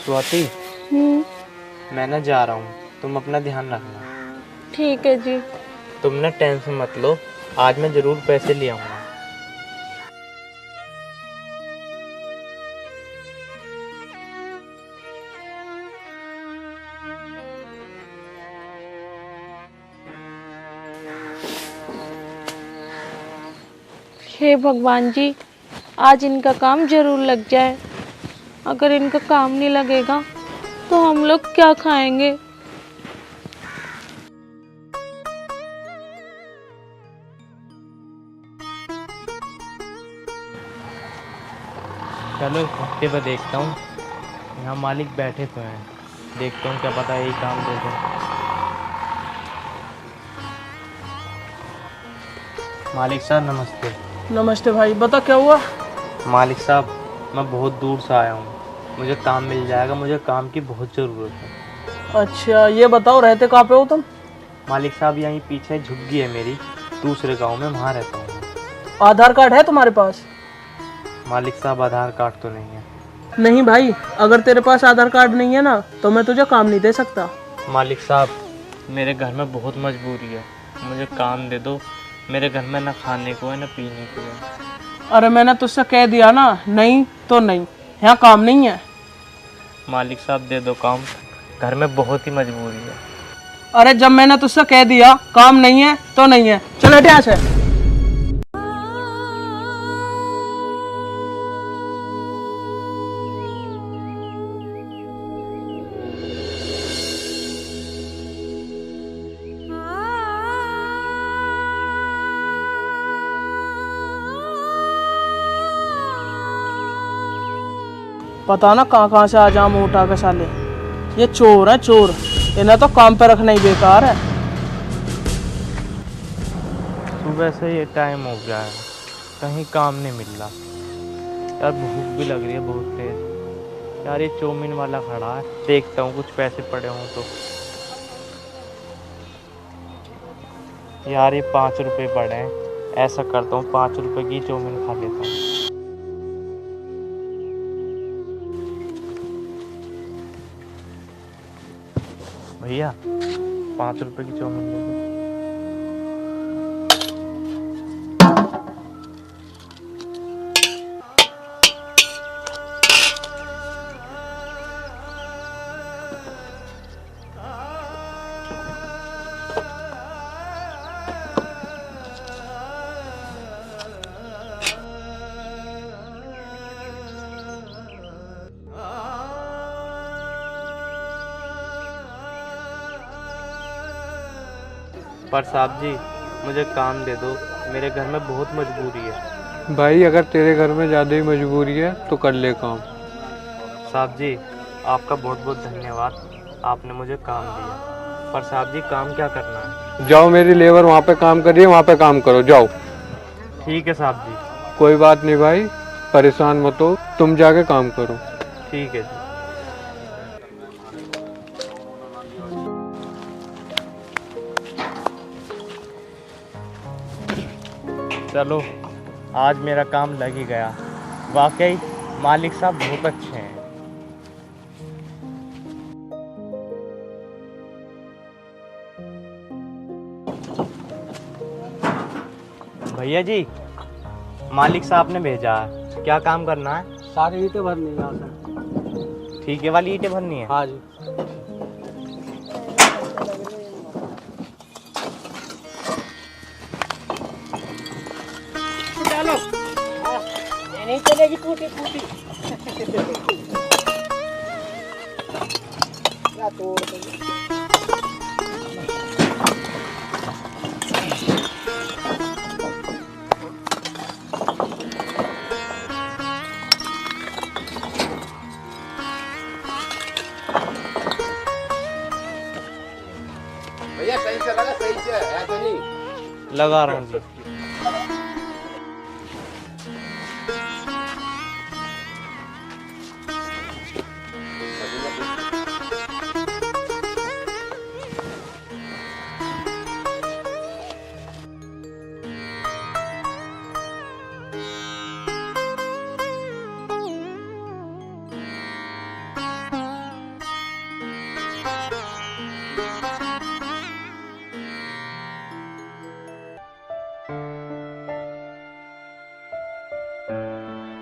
स्वाति, मैं ना जा रहा हूँ, तुम अपना ध्यान रखना। ठीक है जी। तुम ना टेंशन मत लो, आज मैं जरूर पैसे ले आऊंगा। हे भगवान जी, आज इनका काम जरूर लग जाए। अगर इनका काम नहीं लगेगा तो हम लोग क्या खाएंगे? चलो इस हफ्ते पर देखता हूँ, यहाँ मालिक बैठे तो हैं, देखता हूँ क्या पता यही काम दे दो। मालिक साहब नमस्ते। नमस्ते भाई, बता क्या हुआ? मालिक साहब, मैं बहुत दूर से आया हूँ, मुझे काम मिल जाएगा, मुझे काम की बहुत ज़रूरत है। अच्छा ये बताओ, रहते कहाँ पे हो तुम? मालिक साहब यहीं पीछे झुग्गी है मेरी, दूसरे गांव में, वहाँ रहता हूँ। आधार कार्ड है तुम्हारे पास? मालिक साहब आधार कार्ड तो नहीं है। नहीं भाई, अगर तेरे पास आधार कार्ड नहीं है ना तो मैं तुझे काम नहीं दे सकता। मालिक साहब, मेरे घर में बहुत मजबूरी है, मुझे काम दे दो, मेरे घर में ना खाने को है ना पीने को है। अरे मैंने तुझसे कह दिया ना, नहीं तो नहीं, यहाँ काम नहीं है। मालिक साहब दे दो काम, घर में बहुत ही मजबूरी है। अरे जब मैंने तुझसे कह दिया काम नहीं है तो नहीं है, चल हट यहाँ से। पता ना कहाँ से आ जाम उठा के साले, ये चोर है चोर, इन्हें तो काम पे रखना ही बेकार है। सुबह से ये टाइम हो गया है, कहीं काम नहीं मिल रहा यार, भूख भी लग रही है बहुत तेज। यार ये चौमिन वाला खड़ा है, देखता हूँ कुछ पैसे पड़े हों तो। यार ये 5 रुपए पड़े हैं, ऐसा करता हूँ 5 रुपए की चौमिन खा लेता हूँ। भैया 5 रुपए की चौमिन दे दो। पर साहब जी मुझे काम दे दो, मेरे घर में बहुत मजबूरी है। भाई अगर तेरे घर में ज़्यादा ही मजबूरी है तो कर ले काम। साहब जी आपका बहुत बहुत धन्यवाद, आपने मुझे काम दिया। पर साहब जी काम क्या करना है? जाओ, मेरी लेबर वहाँ पे काम कर रही है, वहाँ पे काम करो, जाओ। ठीक है साहब जी। कोई बात नहीं भाई, परेशान मत हो, तुम जाके काम करो। ठीक है जी। चलो आज मेरा काम लग ही गया। वाकई मालिक साहब बहुत अच्छे हैं। भैया जी मालिक साहब ने भेजा है, क्या काम करना है? सारी ईंटें भरनी है यहाँ से। ठीक है, वाली ईंटें भरनी है। हाँ जी। नहीं चलेगी टूटी फूटी। भैया सही से लगा, सही से है तो नहीं लगा रहा हूँ जी।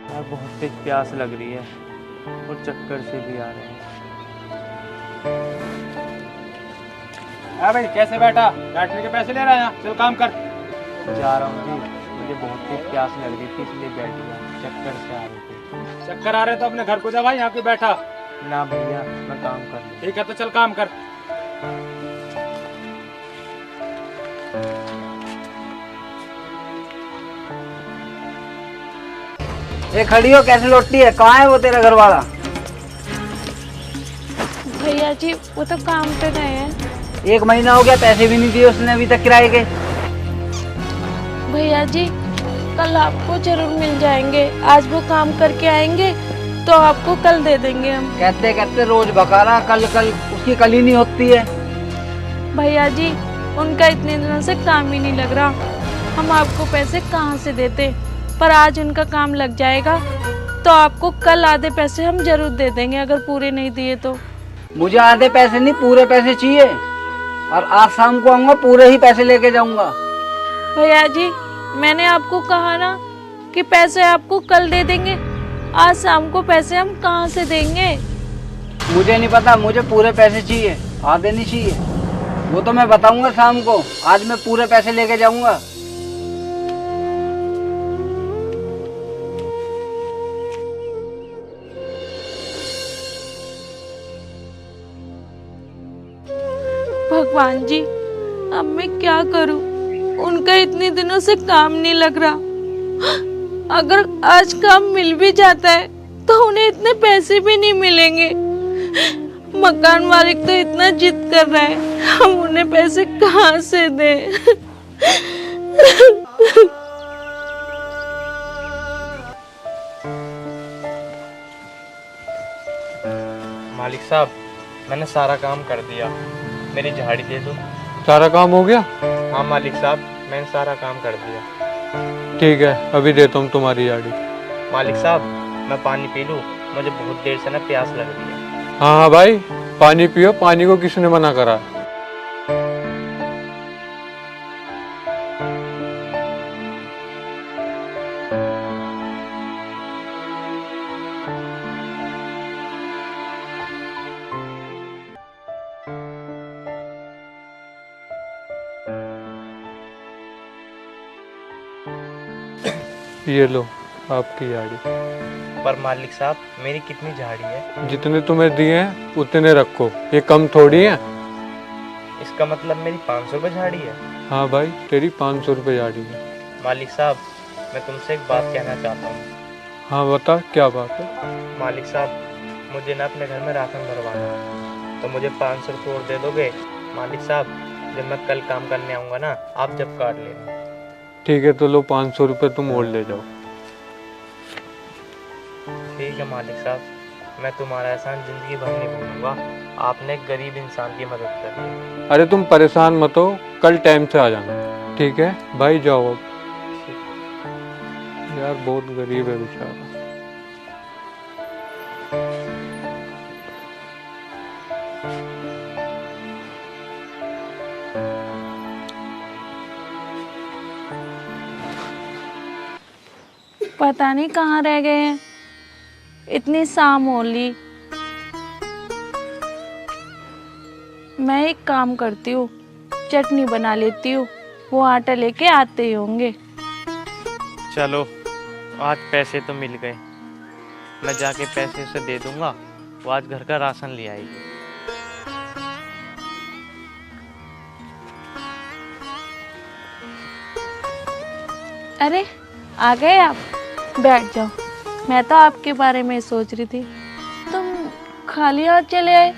यार बहुत तेज प्यास लग रही है और चक्कर से भी आ रहे हैं। भाई कैसे बैठा? बैठने के पैसे ले रहा है, चल काम कर। जा रहा हूँ जी, मुझे बहुत तेज प्यास लग रही थी इसलिए बैठ गया, चक्कर से आ रहे थे। चक्कर आ रहे तो अपने घर को जा भाई, यहाँ पे बैठा। ना भैया मैं काम कर लूँ। ठीक है तो चल काम कर। ये खड़ी हो कैसे लौटती है? कहाँ है वो तेरा घर वाला? भैया जी वो तो काम पे गए हैं। 1 महीना हो गया, पैसे भी नहीं दिए उसने अभी तक किराए के। भैया जी कल आपको जरूर मिल जाएंगे, आज वो काम करके आएंगे तो आपको कल दे देंगे हम। कहते कहते रोज बकारा कल कल, उसकी कल ही नहीं होती है। भैया जी उनका इतने दिनों से काम ही नहीं लग रहा, हम आपको पैसे कहाँ से देते, पर आज उनका काम लग जाएगा तो आपको कल आधे पैसे हम जरूर दे देंगे, अगर पूरे नहीं दिए तो। मुझे आधे पैसे नहीं पूरे पैसे चाहिए, और आज शाम को आऊंगा पूरे ही पैसे लेके जाऊंगा। भैया जी मैंने आपको कहा ना कि पैसे आपको कल दे देंगे, आज शाम को पैसे हम कहाँ से देंगे? मुझे नहीं पता, मुझे पूरे पैसे चाहिए, आधे नहीं चाहिए। वो तो मैं बताऊंगा शाम को, आज मैं पूरे पैसे लेके जाऊंगा। भगवान जी अब मैं क्या करूं, उनका इतने दिनों से काम नहीं लग रहा, अगर आज काम मिल भी जाता है तो उन्हें इतने पैसे भी नहीं मिलेंगे। मकान मालिक तो इतना जिद कर रहा है, हम उन्हें पैसे कहाँ से दें? मालिक साहब मैंने सारा काम कर दिया, मेरी झाड़ी दे दो। सारा काम हो गया? हाँ मालिक साहब मैंने सारा काम कर दिया। ठीक है अभी देता हूँ तुम्हारी झाड़ी। मालिक साहब मैं पानी पी लूँ, मुझे बहुत देर से ना प्यास लग रही है। हाँ हाँ भाई पानी पियो, पानी को किसने मना करा? ये लो आपकी झाड़ी। पर मालिक साहब मेरी कितनी झाड़ी है? जितने तुम्हें दिए हैं उतने रखो, ये कम थोड़ी है। इसका मतलब मेरी 500 रुपये झाड़ी है। हाँ भाई, तेरी 500 रुपये झाड़ी है। मालिक साहब, मैं तुमसे एक बात कहना चाहता हूँ। हाँ बता, क्या बात है? मालिक साहब, मुझे ना अपने घर में राशन भरवाना है, तो मुझे 500 रुपये और दे दोगे? मालिक साहब, जब मैं कल काम करने आऊँगा ना, आप जब काट लेना। ठीक है, तो लो 500 रुपये तुम और ले जाओ। ठीक है मालिक साहब, मैं तुम्हारा एहसान जिंदगी भर नहीं भूलूंगा। आपने एक गरीब इंसान की मदद कर दी। अरे तुम परेशान मत हो, कल टाइम से आ जाना। ठीक है भाई, जाओ अब। यार बहुत गरीब है बेचारा। पता नहीं कहाँ रह गए हैं, इतनी शाम हो ली। मैं एक काम करती हूँ, चटनी बना लेती हूँ, वो आटा लेके आते ही होंगे। चलो, आज पैसे तो मिल गए, मैं जाके पैसे उसे दे दूंगा, वो आज घर का राशन ले आएगी। अरे आ गए आप, बैठ जाओ। मैं तो आपके बारे में सोच रही थी, तुम खाली हाथ चले आए,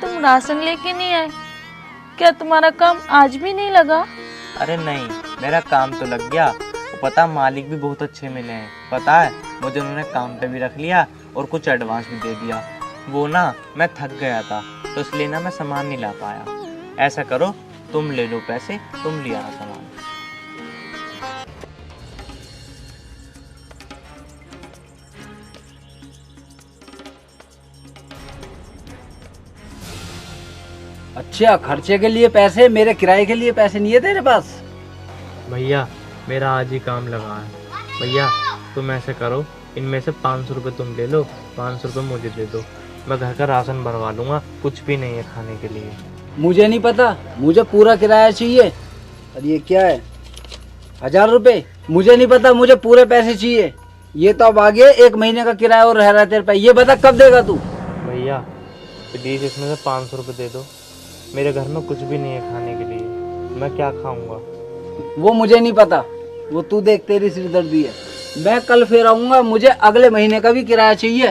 तुम राशन लेके नहीं आए। क्या तुम्हारा काम आज भी नहीं लगा? अरे नहीं, मेरा काम तो लग गया। वो पता, मालिक भी बहुत अच्छे मिले हैं। पता है, मुझे उन्होंने काम पे भी रख लिया और कुछ एडवांस भी दे दिया। वो ना, मैं थक गया था तो इसलिए ना मैं सामान नहीं ला पाया। ऐसा करो, तुम ले लो पैसे, तुम ले आओ सामान। अच्छा, खर्चे के लिए पैसे, मेरे किराए के लिए पैसे नहीं है तेरे पास? भैया, मेरा आज ही काम लगा है। भैया, तुम ऐसे करो, इनमें से 500 रुपये तुम ले लो, 500 रुपये मुझे दे दो। मैं घर का राशन भरवा लूँगा, कुछ भी नहीं है खाने के लिए। मुझे नहीं पता, मुझे पूरा किराया चाहिए। और ये क्या है, 1000 रुपये? मुझे नहीं पता, मुझे पूरे पैसे चाहिए। ये तो अब आगे 1 महीने का किराया और रह रहा है तेरे पे। ये बता कब देगा तू? भैया प्लीज़ इसमें से 500 रुपये दे दो, मेरे घर में कुछ भी नहीं है खाने के लिए, मैं क्या खाऊंगा? वो मुझे नहीं पता, वो तू देख, तेरी सिरदर्दी है। मैं कल फिर आऊंगा, मुझे अगले महीने का भी किराया चाहिए।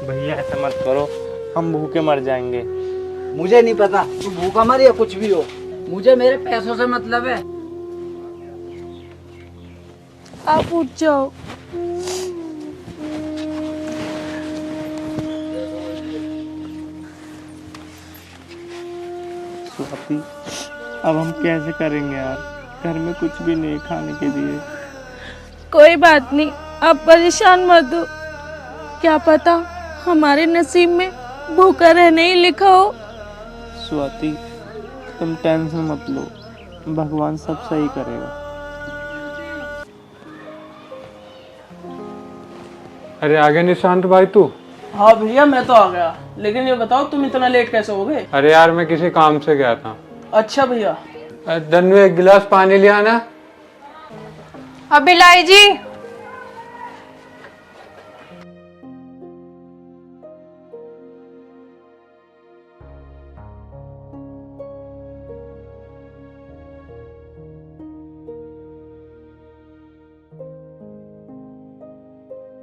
भैया ऐसा मत करो, हम भूखे मर जाएंगे। मुझे नहीं पता तू भूखा मर या कुछ भी हो, मुझे मेरे पैसों से मतलब है। आप उठ जाओ। स्वाति, अब हम कैसे करेंगे यार, घर में कुछ भी नहीं खाने के लिए। कोई बात नहीं, आप परेशान मत हो। क्या पता हमारे नसीब में भूखा रहना ही लिखा हो। स्वाति, तुम टेंशन मत लो, भगवान सब सही करेगा। अरे आगे निशांत भाई तू? हाँ भैया, मैं तो आ गया, लेकिन ये बताओ तुम इतना लेट कैसे हो गए? अरे यार मैं किसी काम से गया था। अच्छा भैया। धनु 1 गिलास पानी ले आना। अभी लाई जी।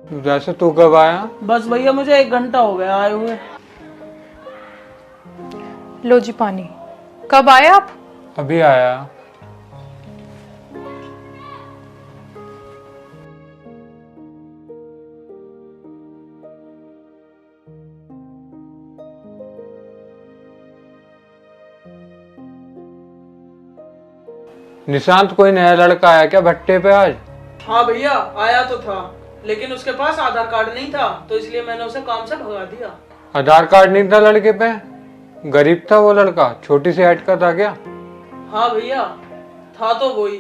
वैसे तू कब आया? बस भैया मुझे 1 घंटा हो गया आए हुए। लो जी पानी। कब आए आप? अभी आया। निशांत, कोई नया लड़का आया क्या भट्टे पे आज? हाँ भैया, आया तो था, लेकिन उसके पास आधार कार्ड नहीं था, तो इसलिए मैंने उसे काम से भगा दिया। आधार कार्ड नहीं था लड़के पे? गरीब था वो लड़का, छोटी सी हाइट का था क्या? हाँ भैया, था तो वही।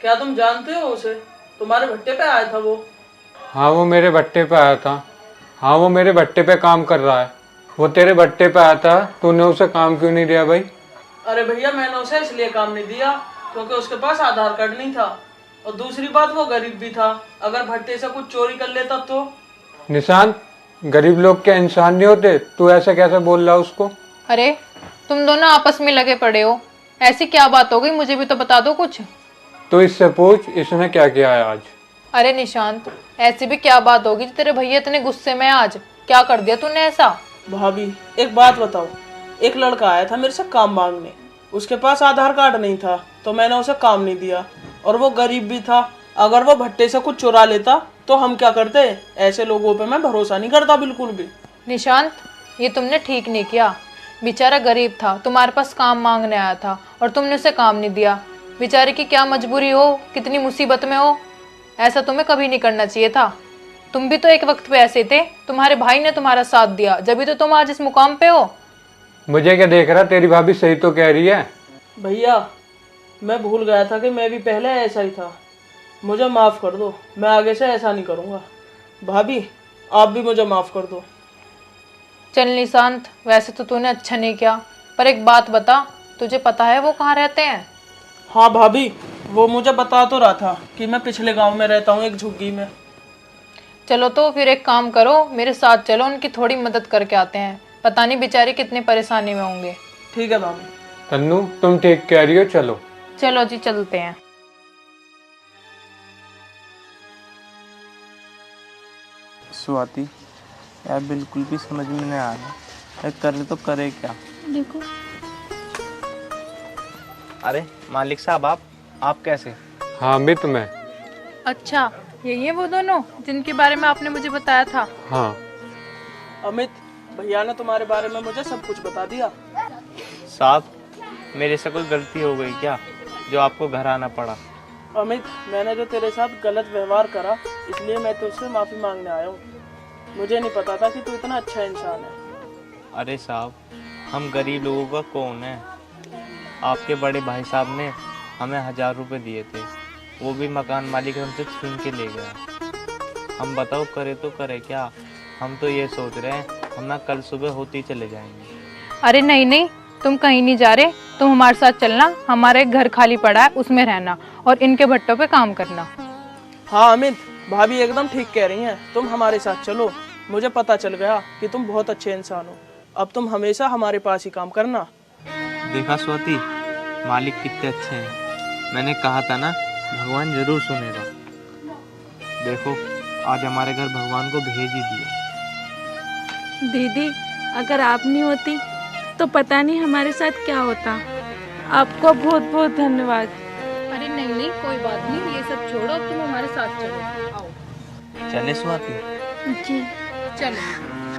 क्या तुम जानते हो उसे? तुम्हारे भट्टे पे आया था वो। हाँ वो मेरे भट्टे पे आया था। हाँ वो मेरे भट्टे पे काम कर रहा है। वो तेरे भट्टे पे आया था, तूने उसे काम क्यों नहीं दिया भाई? अरे भैया, मैंने उसे इसलिए काम नहीं दिया क्योंकि उसके पास आधार कार्ड नहीं था, और दूसरी बात वो गरीब भी था। अगर भट्टे से कुछ चोरी कर लेता तो। निशांत, गरीब लोग क्या इंसान नहीं होते? तू ऐसे कैसे बोल रहा उसको? अरे तुम दोनों आपस में लगे पड़े हो, ऐसी क्या बात हो गई, मुझे भी तो बता दो कुछ। तो इससे पूछ इसने क्या किया है आज। अरे निशांत, ऐसी भी क्या बात होगी तेरे भैया इतने गुस्से में आज, क्या कर दिया तूने ऐसा? भाभी एक बात बताओ, एक लड़का आया था मेरे से काम मांगने, उसके पास आधार कार्ड नहीं था तो मैंने उसे काम नहीं दिया, और वो गरीब भी था। अगर वो भट्टे से कुछ चुरा लेता तो हम क्या करते? ऐसे लोगों पे मैं भरोसा नहीं करता बिल्कुल भी। निशांत, ये तुमने ठीक नहीं किया। बेचारा गरीब था, तुम्हारे पास काम मांगने आया था और तुमने उसे काम नहीं दिया। बेचारे की क्या मजबूरी हो, कितनी मुसीबत में हो, ऐसा तुम्हें कभी नहीं करना चाहिए था। तुम भी तो एक वक्त पे ऐसे थे, तुम्हारे भाई ने तुम्हारा साथ दिया, जब तो तुम आज इस मुकाम पे हो। मुझे क्या देख रहा, तेरी भाभी सही तो कह रही है। भैया मैं भूल गया था कि मैं भी पहले ऐसा ही था, मुझे माफ़ कर दो, मैं आगे से ऐसा नहीं करूँगा। भाभी आप भी मुझे माफ़ कर दो। चल निशांत, वैसे तो तूने अच्छा नहीं किया, पर एक बात बता, तुझे पता है वो कहाँ रहते हैं? हाँ भाभी, वो मुझे बता तो रहा था कि मैं पिछले गांव में रहता हूँ, एक झुग्गी में। चलो तो फिर एक काम करो, मेरे साथ चलो, उनकी थोड़ी मदद करके आते हैं, पता नहीं बेचारे कितने परेशानी में होंगे। ठीक है भाभी। तन्नू तुम ठीक कह रही हो, चलो। चलो जी चलते हैं। स्वाति यार बिल्कुल भी समझ में नहीं आ रहा है, करे तो करे क्या? देखो। अरे मालिक साहब, आप कैसे? हाँ अमित मैं। अच्छा, यही है वो दोनों जिनके बारे में आपने मुझे बताया था? हाँ अमित, भैया ने तुम्हारे बारे में मुझे सब कुछ बता दिया। साहब, मेरे से कोई गलती हो गई क्या जो आपको घर आना पड़ा? अमित, मैंने जो तेरे साथ गलत व्यवहार करा, इसलिए मैं तुझसे माफ़ी मांगने आया हूँ। मुझे नहीं पता था कि तू इतना अच्छा इंसान है। अरे साहब, हम गरीब लोगों का कौन है? आपके बड़े भाई साहब ने हमें 1000 रुपये दिए थे, वो भी मकान मालिक हमसे छीन के ले गया। हम बताओ करे तो करे क्या? हम तो ये सोच रहे हैं हम ना कल सुबह होते ही चले जाएंगे। अरे नहीं नहीं, तुम कहीं नहीं जा रहे, तुम हमारे साथ चलना, हमारा एक घर खाली पड़ा है, उसमें रहना और इनके भट्टों पे काम करना। हाँ अमित, भाभी एकदम ठीक कह रही हैं, तुम हमारे साथ चलो। मुझे पता चल गया कि तुम बहुत अच्छे इंसान हो, अब तुम हमेशा हमारे पास ही काम करना। देखा स्वाति, मालिक कितने अच्छे हैं। मैंने कहा था ना, भगवान जरूर सुनेगा। देखो आज हमारे घर भगवान को भेज ही दिया। दीदी, अगर आप नहीं होती तो पता नहीं हमारे साथ क्या होता। आपको बहुत बहुत धन्यवाद। अरे नहीं नहीं, कोई बात नहीं, ये सब छोड़ो, तुम हमारे साथ चलो, आओ। चले स्वाति? जी चलो।